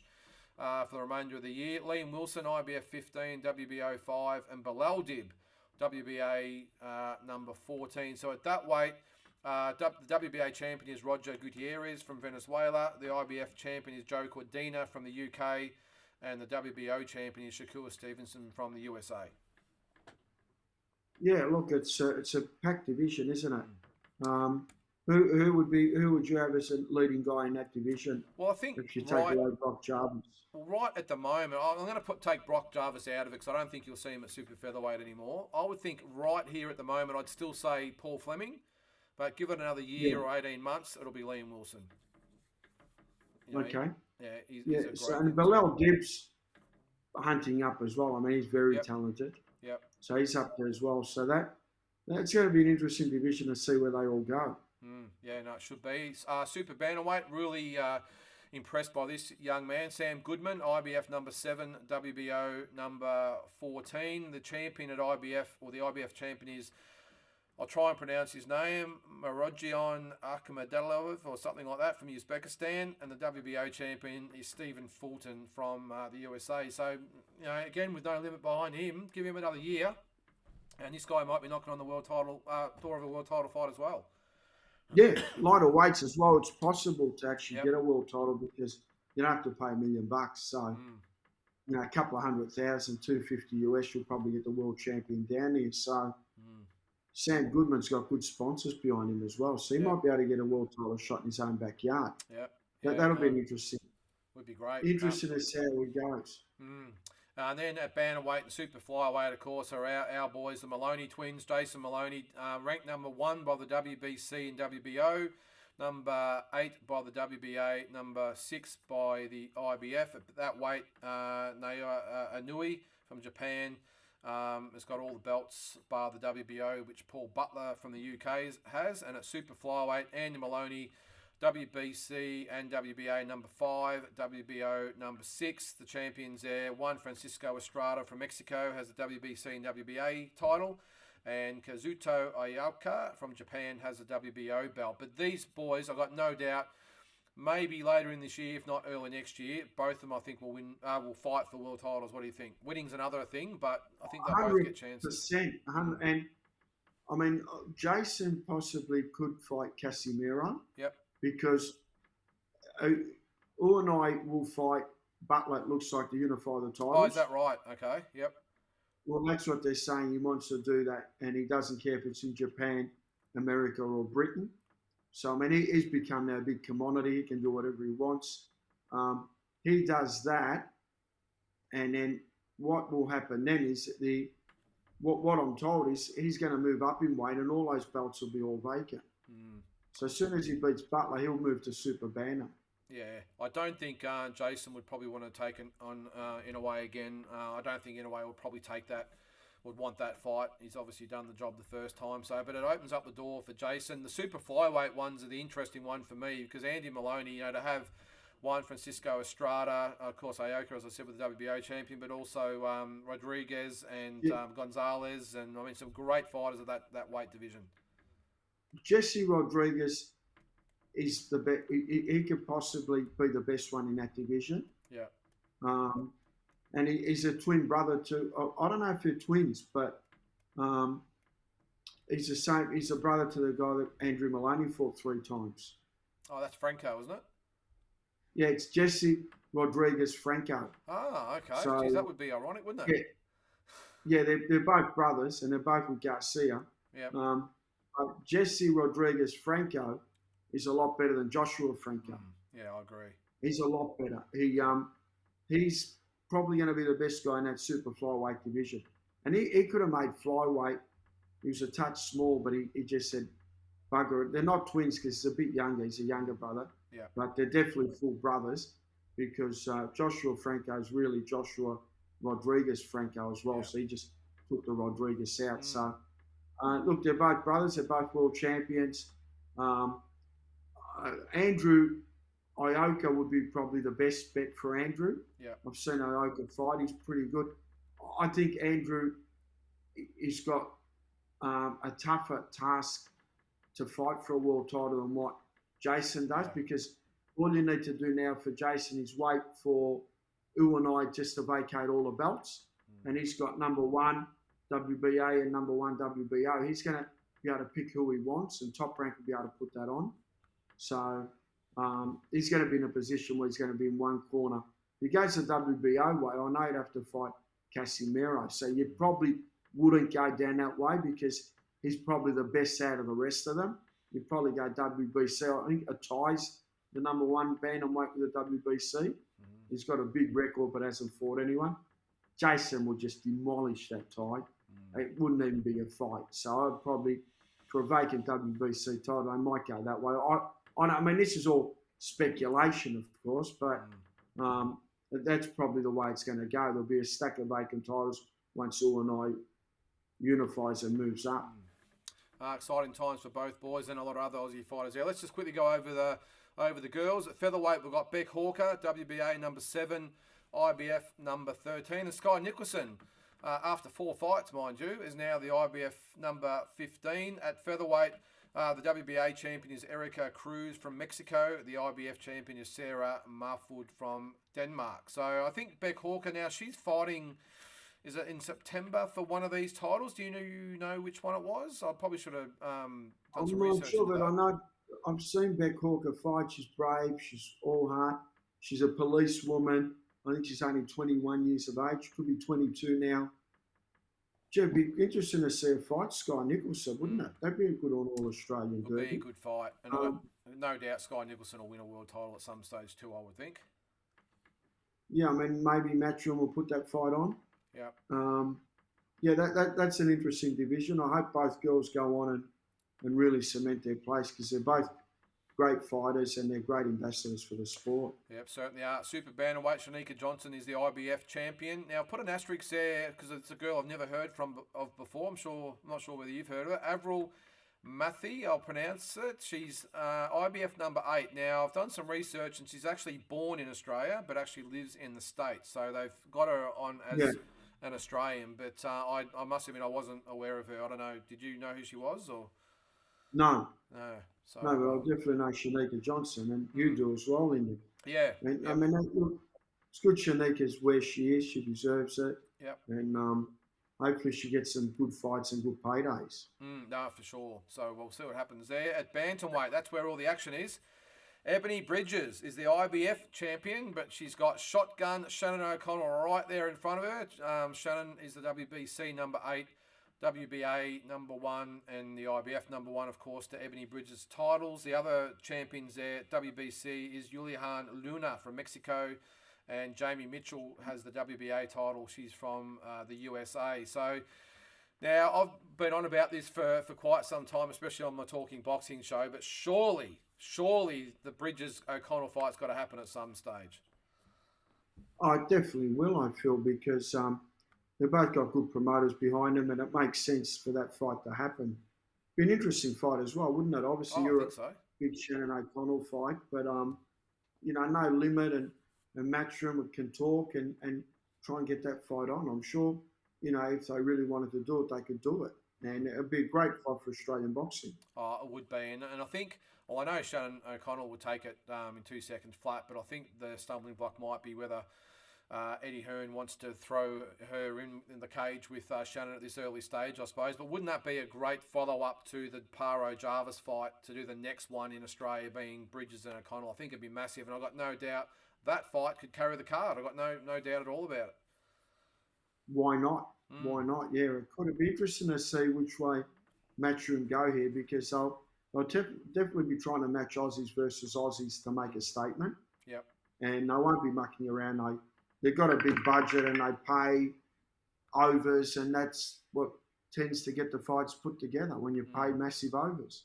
for the remainder of the year. Liam Wilson, IBF 15, WBO 5, and Bilal Dibb, WBA number 14. So at that weight, the WBA champion is Roger Gutierrez from Venezuela. The IBF champion is Joe Cordina from the UK. And the WBO champion is Shakur Stevenson from the USA. Yeah, look, it's a packed division, isn't it? Who would you have as a leading guy in that division? Well, I think if you take away Brock Jarvis. Well, right at the moment, I'm going to take Brock Jarvis out of it because I don't think you'll see him at super featherweight anymore. I would think right here at the moment, I'd still say Paul Fleming, but give it another year or 18 months, it'll be Liam Wilson. You know, okay. He's a great so, and Bilal Dibb's hunting up as well. I mean, he's very talented. Yep. So he's up there as well. So that's going to be an interesting division to see where they all go. Yeah, no, it should be. Super bantamweight, really impressed by this young man, Sam Goodman, IBF number 7, WBO number 14. The champion at IBF, or the IBF champion is, I'll try and pronounce his name, Marodion Akhmadalov or something like that from Uzbekistan. And the WBO champion is Stephen Fulton from the USA. So, again, with no limit behind him, give him another year. And this guy might be knocking on the world title, door of a world title fight as well. Yeah, lighter weights as well. It's possible to actually get a world title because you don't have to pay $1 million. So, a couple of 100,000, $250 US, you'll probably get the world champion down here. So, Sam Goodman's got good sponsors behind him as well. So, he might be able to get a world title shot in his own backyard. That'll be interesting. Would be great. Interesting to see how he goes. And then at bantamweight and super flyweight, of course, are our boys, the Maloney twins. Jason Maloney, ranked number 1 by the WBC and WBO, number 8 by the WBA, number 6 by the IBF. At that weight, Naoya Anui from Japan has got all the belts bar the WBO, which Paul Butler from the UK has. And at super flyweight, Andy Maloney, WBC and WBA number 5, WBO number 6. The champions there, Juan Francisco Estrada from Mexico has the WBC and WBA title, and Kazuto Ayaka from Japan has the WBO belt. But these boys, I've got no doubt, maybe later in this year, if not early next year, both of them I think will win. Will fight for world titles. What do you think? Winning's another thing, but I think they'll both get chances. 100%. And I mean, Jason possibly could fight Casimiro. Yep. Because Ulanai will fight Butler, it looks like, to unify the titles. Oh, is that right? Okay, yep. Well, that's what they're saying. He wants to do that, and he doesn't care if it's in Japan, America, or Britain. So, I mean, he's become now a big commodity. He can do whatever he wants. He does that, and then what will happen then is what I'm told is he's going to move up in weight, and all those belts will be all vacant. So as soon as he beats Butler, he'll move to super bantam. Yeah, I don't think Jason would probably want to take it on Inoue again. I don't think Inoue would probably would want that fight. He's obviously done the job the first time. So, but it opens up the door for Jason. The super flyweight ones are the interesting one for me because Andy Maloney, to have Juan Francisco Estrada, of course Aoka, as I said, with the WBO champion, but also Rodriguez and Gonzalez, and I mean some great fighters of that weight division. Jesse Rodriguez is the best. He could possibly be the best one in that division. Yeah. And he's a twin brother to. I don't know if they're twins, but he's the same. He's a brother to the guy that Andrew Maloney fought 3 times. Oh, that's Franco, isn't it? Yeah, it's Jesse Rodriguez Franco. Ah, okay. So, geez, that would be ironic, wouldn't it? Yeah, they're both brothers, and they're both with Garcia. Yeah. Jesse Rodriguez Franco is a lot better than Joshua Franco. Yeah, I agree. He's a lot better. He's probably going to be the best guy in that super flyweight division. And he could have made flyweight. He was a touch small, but he just said, bugger it. They're not twins because he's a bit younger. He's a younger brother. Yeah. But they're definitely full brothers because Joshua Franco is really Joshua Rodriguez Franco as well. Yeah. So he just took the Rodriguez out. So, look, they're both brothers. They're both world champions. Andrew Ioka would be probably the best bet for Andrew. Yeah. I've seen Ioka fight. He's pretty good. I think Andrew has got a tougher task to fight for a world title than what Jason does, because all you need to do now for Jason is wait for Ulanai just to vacate all the belts. And he's got number 1 WBA and number 1 WBO. He's going to be able to pick who he wants, and Top Rank will be able to put that on. So he's going to be in a position where he's going to be in one corner. If he goes the WBO way, I know he'd have to fight Casimiro. So you probably wouldn't go down that way because he's probably the best out of the rest of them. You'd probably go WBC. I think Atai's the number 1 bantamweight with the WBC. He's got a big record but hasn't fought anyone. Jason would just demolish that tie. It wouldn't even be a fight. So I'd probably, for a vacant WBC title, I might go that way. I mean, this is all speculation, of course, but that's probably the way it's going to go. There'll be a stack of vacant titles once Ulanai unifies and moves up. Exciting times for both boys and a lot of other Aussie fighters there. Let's just quickly go over the girls. At featherweight, we've got Beck Hawker, WBA number 7, IBF number 13. And Sky Nicholson, after 4 fights, mind you, is now the IBF number 15. At featherweight, the WBA champion is Erica Cruz from Mexico. The IBF champion is Sarah Marfud from Denmark. So I think Beck Hawker now, she's fighting... Is it in September for one of these titles? Do you know which one it was? I probably should have done some research. I'm sure, but I know I've seen Beck Hawker fight. She's brave. She's all heart. She's a policewoman. I think she's only 21 years of age. Could be 22 now. It'd be interesting to see her fight Sky Nicholson, wouldn't it? That'd be a good All-Australian derby. It'd be a good fight. And no doubt Sky Nicholson will win a world title at some stage too, I would think. Yeah, I mean, maybe Matchroom will put that fight on. Yeah. That's an interesting division. I hope both girls go on and really cement their place because they're both great fighters and they're great ambassadors for the sport. Yep, certainly are. Super bantamweight, Shanika Johnson is the IBF champion. Now, put an asterisk there because it's a girl I've never heard of before. I'm not sure whether you've heard of it. Avril Mathy, I'll pronounce it. She's IBF number 8. Now, I've done some research and she's actually born in Australia but actually lives in the States. So they've got her on as an Australian. But I must admit I wasn't aware of her. I don't know. Did you know who she was? Or No. No. So, no, but I definitely know Shanika Johnson, and you do as well, Indy. Yeah. I mean, look, it's good Shanika's where she is. She deserves it. Yep. And hopefully she gets some good fights and good paydays. No, for sure. So we'll see what happens there. At bantamweight, that's where all the action is. Ebony Bridges is the IBF champion, but she's got shotgun Shannon O'Connell right there in front of her. Shannon is the WBC number 8. WBA number 1 and the IBF number 1, of course, to Ebony Bridges' titles. The other champions there, WBC, is Julian Luna from Mexico, and Jamie Mitchell has the WBA title. She's from the USA. So now I've been on about this for quite some time, especially on my Talking Boxing show, but surely the Bridges-O'Connell fight's got to happen at some stage. Oh, it definitely will, I feel, because... they've both got good promoters behind them, and it makes sense for that fight to happen. Be an interesting fight as well, wouldn't it? Obviously, you're a big Shannon O'Connell fight, but no limit and Matchroom can talk and try and get that fight on. I'm sure, if they really wanted to do it, they could do it, and it'd be a great fight for Australian boxing. Oh, it would be, and I think. Well, I know Shannon O'Connell would take it in 2 seconds flat, but I think the stumbling block might be whether. Eddie Hearn wants to throw her in the cage with Shannon at this early stage, I suppose. But wouldn't that be a great follow-up to the Parrow Jarvis fight to do the next one in Australia being Bridges and O'Connell? I think it'd be massive, and I've got no doubt that fight could carry the card. I've got no doubt at all about it. Why not? Why not? Yeah, it could be interesting to see which way Matchroom go here because they'll definitely be trying to match Aussies versus Aussies to make a statement. Yep. And they won't be mucking around. they've got a big budget and they pay overs, and that's what tends to get the fights put together when you pay massive overs.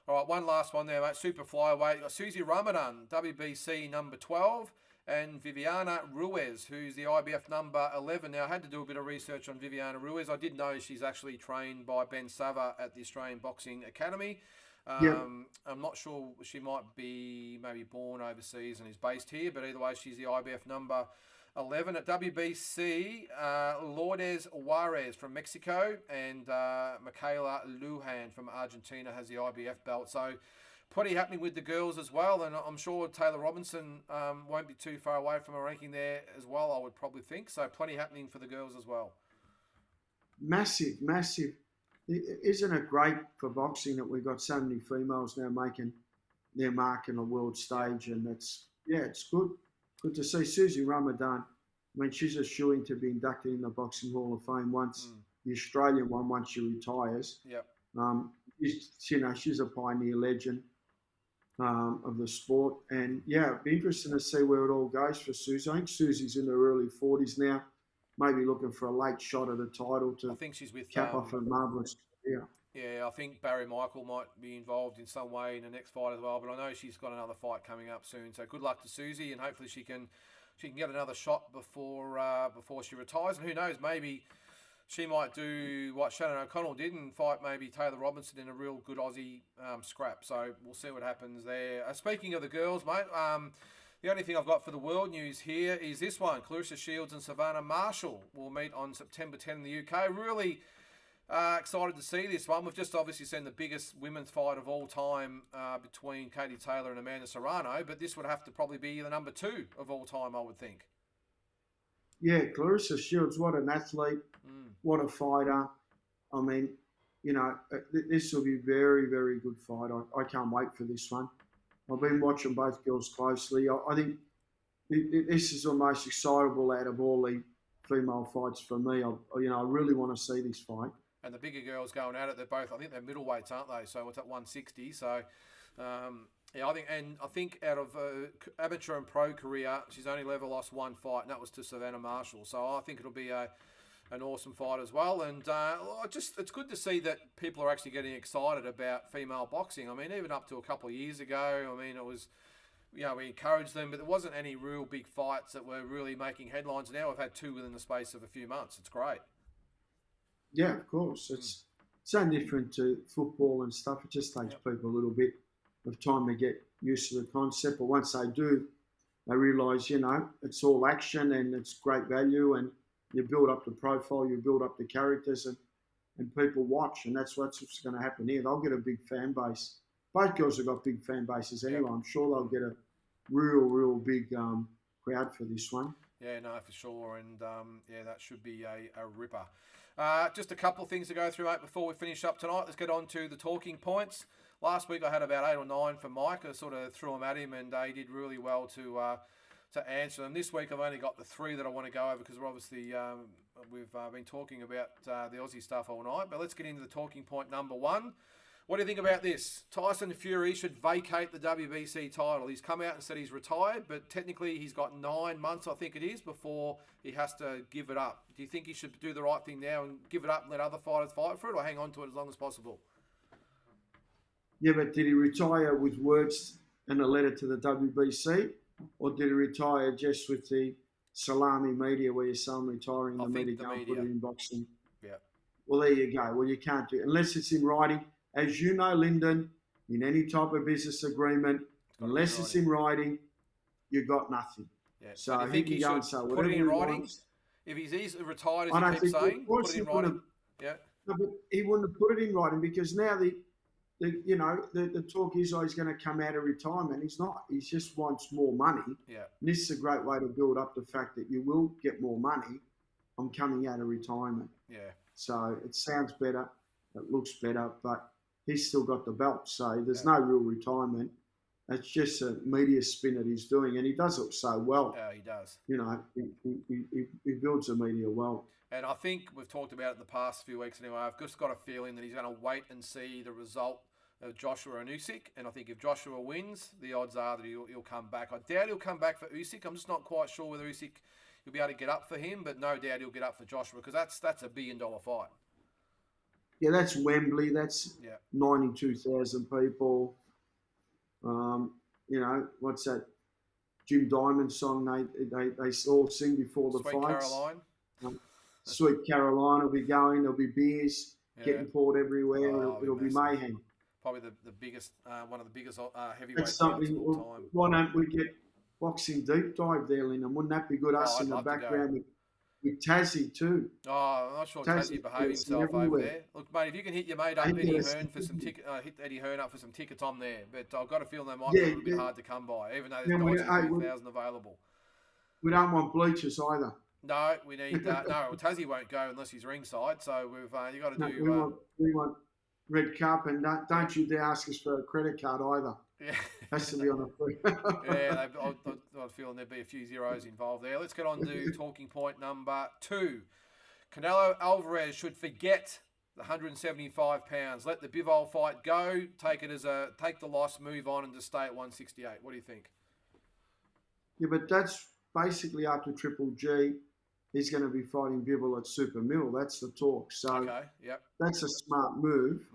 All right, one last one there, mate. Super flyweight. You've got Susie Ramadan, WBC number 12, and Viviana Ruiz, who's the IBF number 11. Now, I had to do a bit of research on Viviana Ruiz. I did know she's actually trained by Ben Sava at the Australian Boxing Academy. I'm not sure, she might be maybe born overseas and is based here, but either way, she's the IBF number 11 at WBC. Lourdes Juarez from Mexico and Michaela Lujan from Argentina has the IBF belt. So plenty happening with the girls as well, and I'm sure Taylor Robinson won't be too far away from a ranking there as well, I would probably think. So plenty happening for the girls as well. Massive. Isn't it great for boxing that we've got so many females now making their mark in the world stage? And it's good. Good to see Susie Ramadan. I mean, she's a shoo-in to be inducted in the Boxing Hall of Fame once, the Australian one, once she retires. Yep. She's a pioneer legend of the sport. And, it'd be interesting to see where it all goes for Susie. I think Susie's in her early 40s now, maybe looking for a late shot at a title to I think she's with, cap off a marvellous career. Yeah, I think Barry Michael might be involved in some way in the next fight as well. But I know she's got another fight coming up soon. So good luck to Susie, and hopefully she can get another shot before she retires. And who knows, maybe she might do what Shannon O'Connell did and fight maybe Taylor Robinson in a real good Aussie scrap. So we'll see what happens there. Speaking of the girls, mate, the only thing I've got for the world news here is this one. Clarissa Shields and Savannah Marshall will meet on September 10 in the UK. Really excited to see this one. We've just obviously seen the biggest women's fight of all time between Katie Taylor and Amanda Serrano, but this would have to probably be the number 2 of all time, I would think. Yeah, Clarissa Shields, what an athlete, what a fighter. I mean, this will be a very, very good fight. I can't wait for this one. I've been watching both girls closely. I think this is the most excitable out of all the female fights for me. I really want to see this fight. And the bigger girls going at it, I think they're middleweights, aren't they? So it's at 160. So, I think out of amateur and pro career, she's only ever lost one fight, and that was to Savannah Marshall. So I think it'll be an awesome fight as well. And it's good to see that people are actually getting excited about female boxing. I mean, even up to a couple of years ago, it was, we encouraged them, but there wasn't any real big fights that were really making headlines. Now we've had 2 within the space of a few months. It's great. Yeah, of course. It's so different to football and stuff. It just takes people a little bit of time to get used to the concept. But once they do, they realise, it's all action and it's great value, and you build up the profile, you build up the characters, and people watch. And that's what's going to happen here. They'll get a big fan base. Both girls have got big fan bases anyway. I'm sure they'll get a real big crowd for this one. Yeah, no, for sure. And, that should be a ripper. Just a couple of things to go through, mate, before we finish up tonight. Let's get on to the talking points. Last week I had about 8 or 9 for Mike. I sort of threw them at him, and he did really well to answer them. This week I've only got the 3 that I want to go over, because we're obviously we've been talking about the Aussie stuff all night. But let's get into the talking point number 1. What do you think about this? Tyson Fury should vacate the WBC title. He's come out and said he's retired, but technically he's got 9 months, I think it is, before he has to give it up. Do you think he should do the right thing now and give it up and let other fighters fight for it, or hang on to it as long as possible? Yeah, but did he retire with words and a letter to the WBC, or did he retire just with the salami media where you say I'm retiring, the media don't put it in boxing? Yeah. Well, there you go. Well, you can't do it unless it's in writing. As you know, Lyndon, in any type of business agreement, unless it's in writing, you've got nothing. Yeah. So you think he should put it in writing? Wants. If he's retired, as he keeps saying, put it in writing. Yeah. No, but he wouldn't have put it in writing, because now the talk is he's going to come out of retirement. He's not. He just wants more money. Yeah. And this is a great way to build up the fact that you will get more money on coming out of retirement. Yeah. So it sounds better. It looks better, but he's still got the belt. So there's no real retirement. It's just a media spin that he's doing, and he does it so well. Yeah, he does. He builds the media well. And I think we've talked about it in the past few weeks anyway. I've just got a feeling that he's going to wait and see the result of Joshua and Issac. And I think if Joshua wins, the odds are that he'll come back. I doubt he'll come back for Issac. I'm just not quite sure whether Issac you'll be able to get up for him, but no doubt he'll get up for Joshua because that's $1 billion fight. Yeah, that's Wembley. That's 92,000 people. What's that? Jim Diamond song they all sing before the Sweet fights. Caroline. Sweet Caroline will be going. There'll be beers getting poured everywhere. It'll be mayhem. Probably the biggest, one of the biggest heavyweight That's something. of all time. Why don't we get boxing deep dive there, Lyndon? Wouldn't that be good? Us in the background with Tassie too. Oh, I'm not sure Tassie behaved himself over there. Look, mate, if you can hit your mate up, Eddie Hearn for some hit Eddie Hearn up for some tickets on there. But I've got a feeling they might be a little bit hard to come by, even though there's 92,000 available. We don't want bleachers either. No, we need that. No, well, Tassie won't go unless he's ringside. So you got to do. We want red cup, and don't you dare ask us for a credit card either. Yeah, has to be on a free. Yeah, I'm feeling there'd be a few zeros involved there. Let's get on to talking point number 2. Canelo Alvarez should forget the 175 pounds. Let the Bivol fight go. Take the loss, move on, and just stay at 168. What do you think? Yeah, but that's basically after Triple G. He's going to be fighting Bivol at Super Middle. That's the talk. So that's a smart move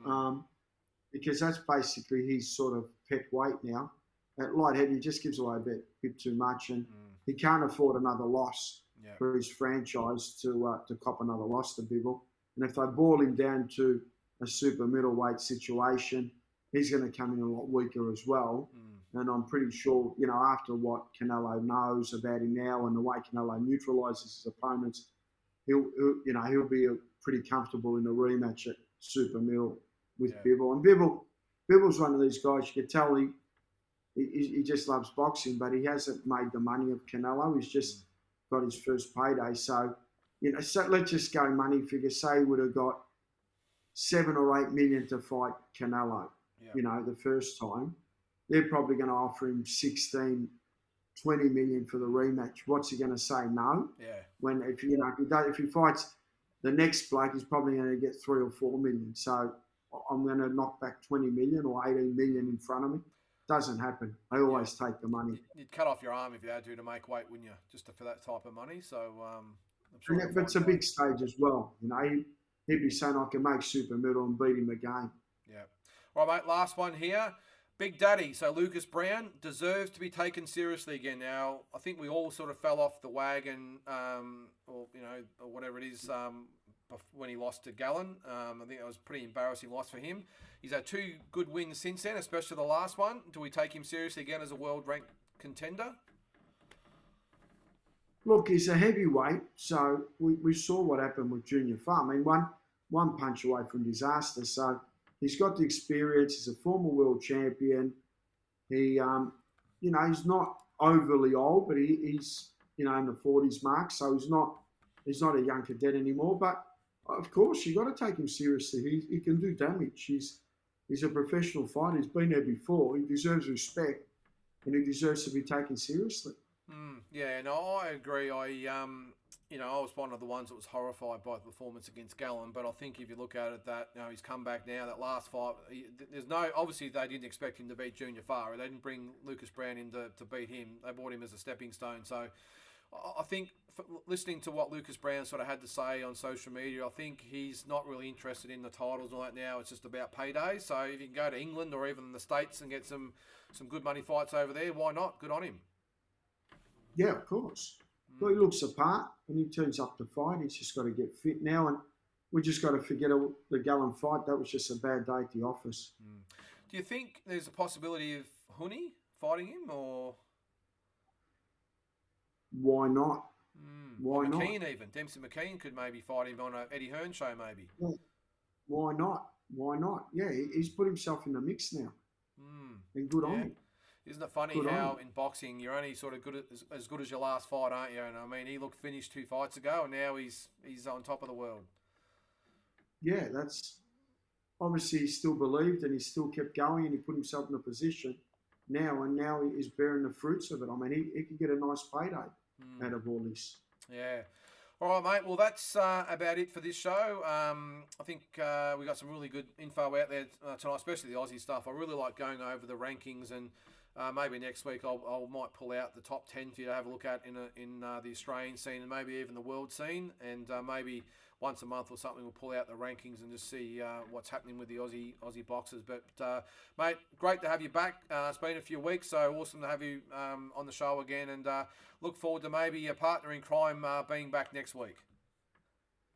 because that's basically his sort of pet weight now. At light heavy, he just gives away a bit too much, and he can't afford another loss for his franchise to cop another loss to Bivol. And if they ball him down to a super middleweight situation, he's going to come in a lot weaker as well. And I'm pretty sure, after what Canelo knows about him now and the way Canelo neutralises his opponents, he'll be pretty comfortable in a rematch at super middle with Bivol. And Bivol's one of these guys, you can tell he just loves boxing, but he hasn't made the money of Canelo. He's just got his first payday. So, so let's just go money figure. Say he would have got 7 or 8 million to fight Canelo, the first time. They're probably going to offer him 16, 20 million for the rematch. What's he going to say? No. Yeah. When if he fights the next bloke, he's probably going to get 3 or 4 million. So I'm going to knock back 20 million or 18 million in front of me. Doesn't happen. They always take the money. You'd cut off your arm if you had to make weight, wouldn't you? Just for that type of money. So I'm sure. But it's a big stage as well. He'd be saying I can make super middle and beat him again. Yeah. All right, mate. Last one here. Big Daddy, so Lucas Brown deserves to be taken seriously again. Now, I think we all sort of fell off the wagon, or whatever it is, when he lost to Gallen. I think that was a pretty embarrassing loss for him. He's had 2 good wins since then, especially the last one. Do we take him seriously again as a world-ranked contender? Look, he's a heavyweight, so we saw what happened with Junior Farm. I mean, one punch away from disaster, so... He's got the experience. He's a former world champion. He, he's not overly old, but he's, in the 40s mark. So he's not a young cadet anymore. But of course, you got to take him seriously. He can do damage. He's a professional fighter. He's been there before. He deserves respect, and he deserves to be taken seriously. Yeah, no, I agree. I was one of the ones that was horrified by the performance against Gallen, but I think if you look at it, that he's come back now. That last fight, obviously they didn't expect him to beat Junior Farah. They didn't bring Lucas Brown in to beat him. They brought him as a stepping stone. So I think listening to what Lucas Brown sort of had to say on social media, I think he's not really interested in the titles and all that now. It's just about payday. So if you can go to England or even the States and get some good money fights over there, why not? Good on him. Yeah, of course. Well, he looks apart and he turns up to fight. He's just got to get fit now, and we just got to forget the Gallen fight. That was just a bad day at the office. Do you think there's a possibility of Huni fighting him, or why not? Why not? McKean even. Dempsey McKean could maybe fight him on a Eddie Hearn show, maybe. Yeah. Why not? Why not? Yeah, he's put himself in the mix now. And good on him. Isn't it funny how in boxing you're only sort of as good as your last fight, aren't you? And I mean, he looked finished 2 fights ago, and now he's on top of the world. Yeah, that's obviously he still believed and he still kept going and he put himself in a position now, and now he is bearing the fruits of it. I mean, he could get a nice payday out of all this. Yeah. All right, mate. Well, that's about it for this show. I think we got some really good info out there tonight, especially the Aussie stuff. I really like going over the rankings and maybe next week I might pull out the top 10 for you to have a look at in the Australian scene and maybe even the world scene, and maybe once a month or something we'll pull out the rankings and just see what's happening with the Aussie boxers. But mate, great to have you back. It's been a few weeks, so awesome to have you on the show again, and look forward to maybe your partner in crime being back next week.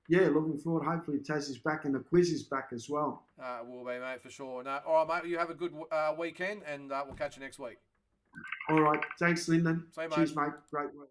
Yeah, looking forward. Hopefully Taz is back and the quiz is back as well. Will be, mate, for sure. No, all right, mate, you have a good weekend, and we'll catch you next week. All right. Thanks, Lyndon. See you, mate. Cheers, mate. Great work.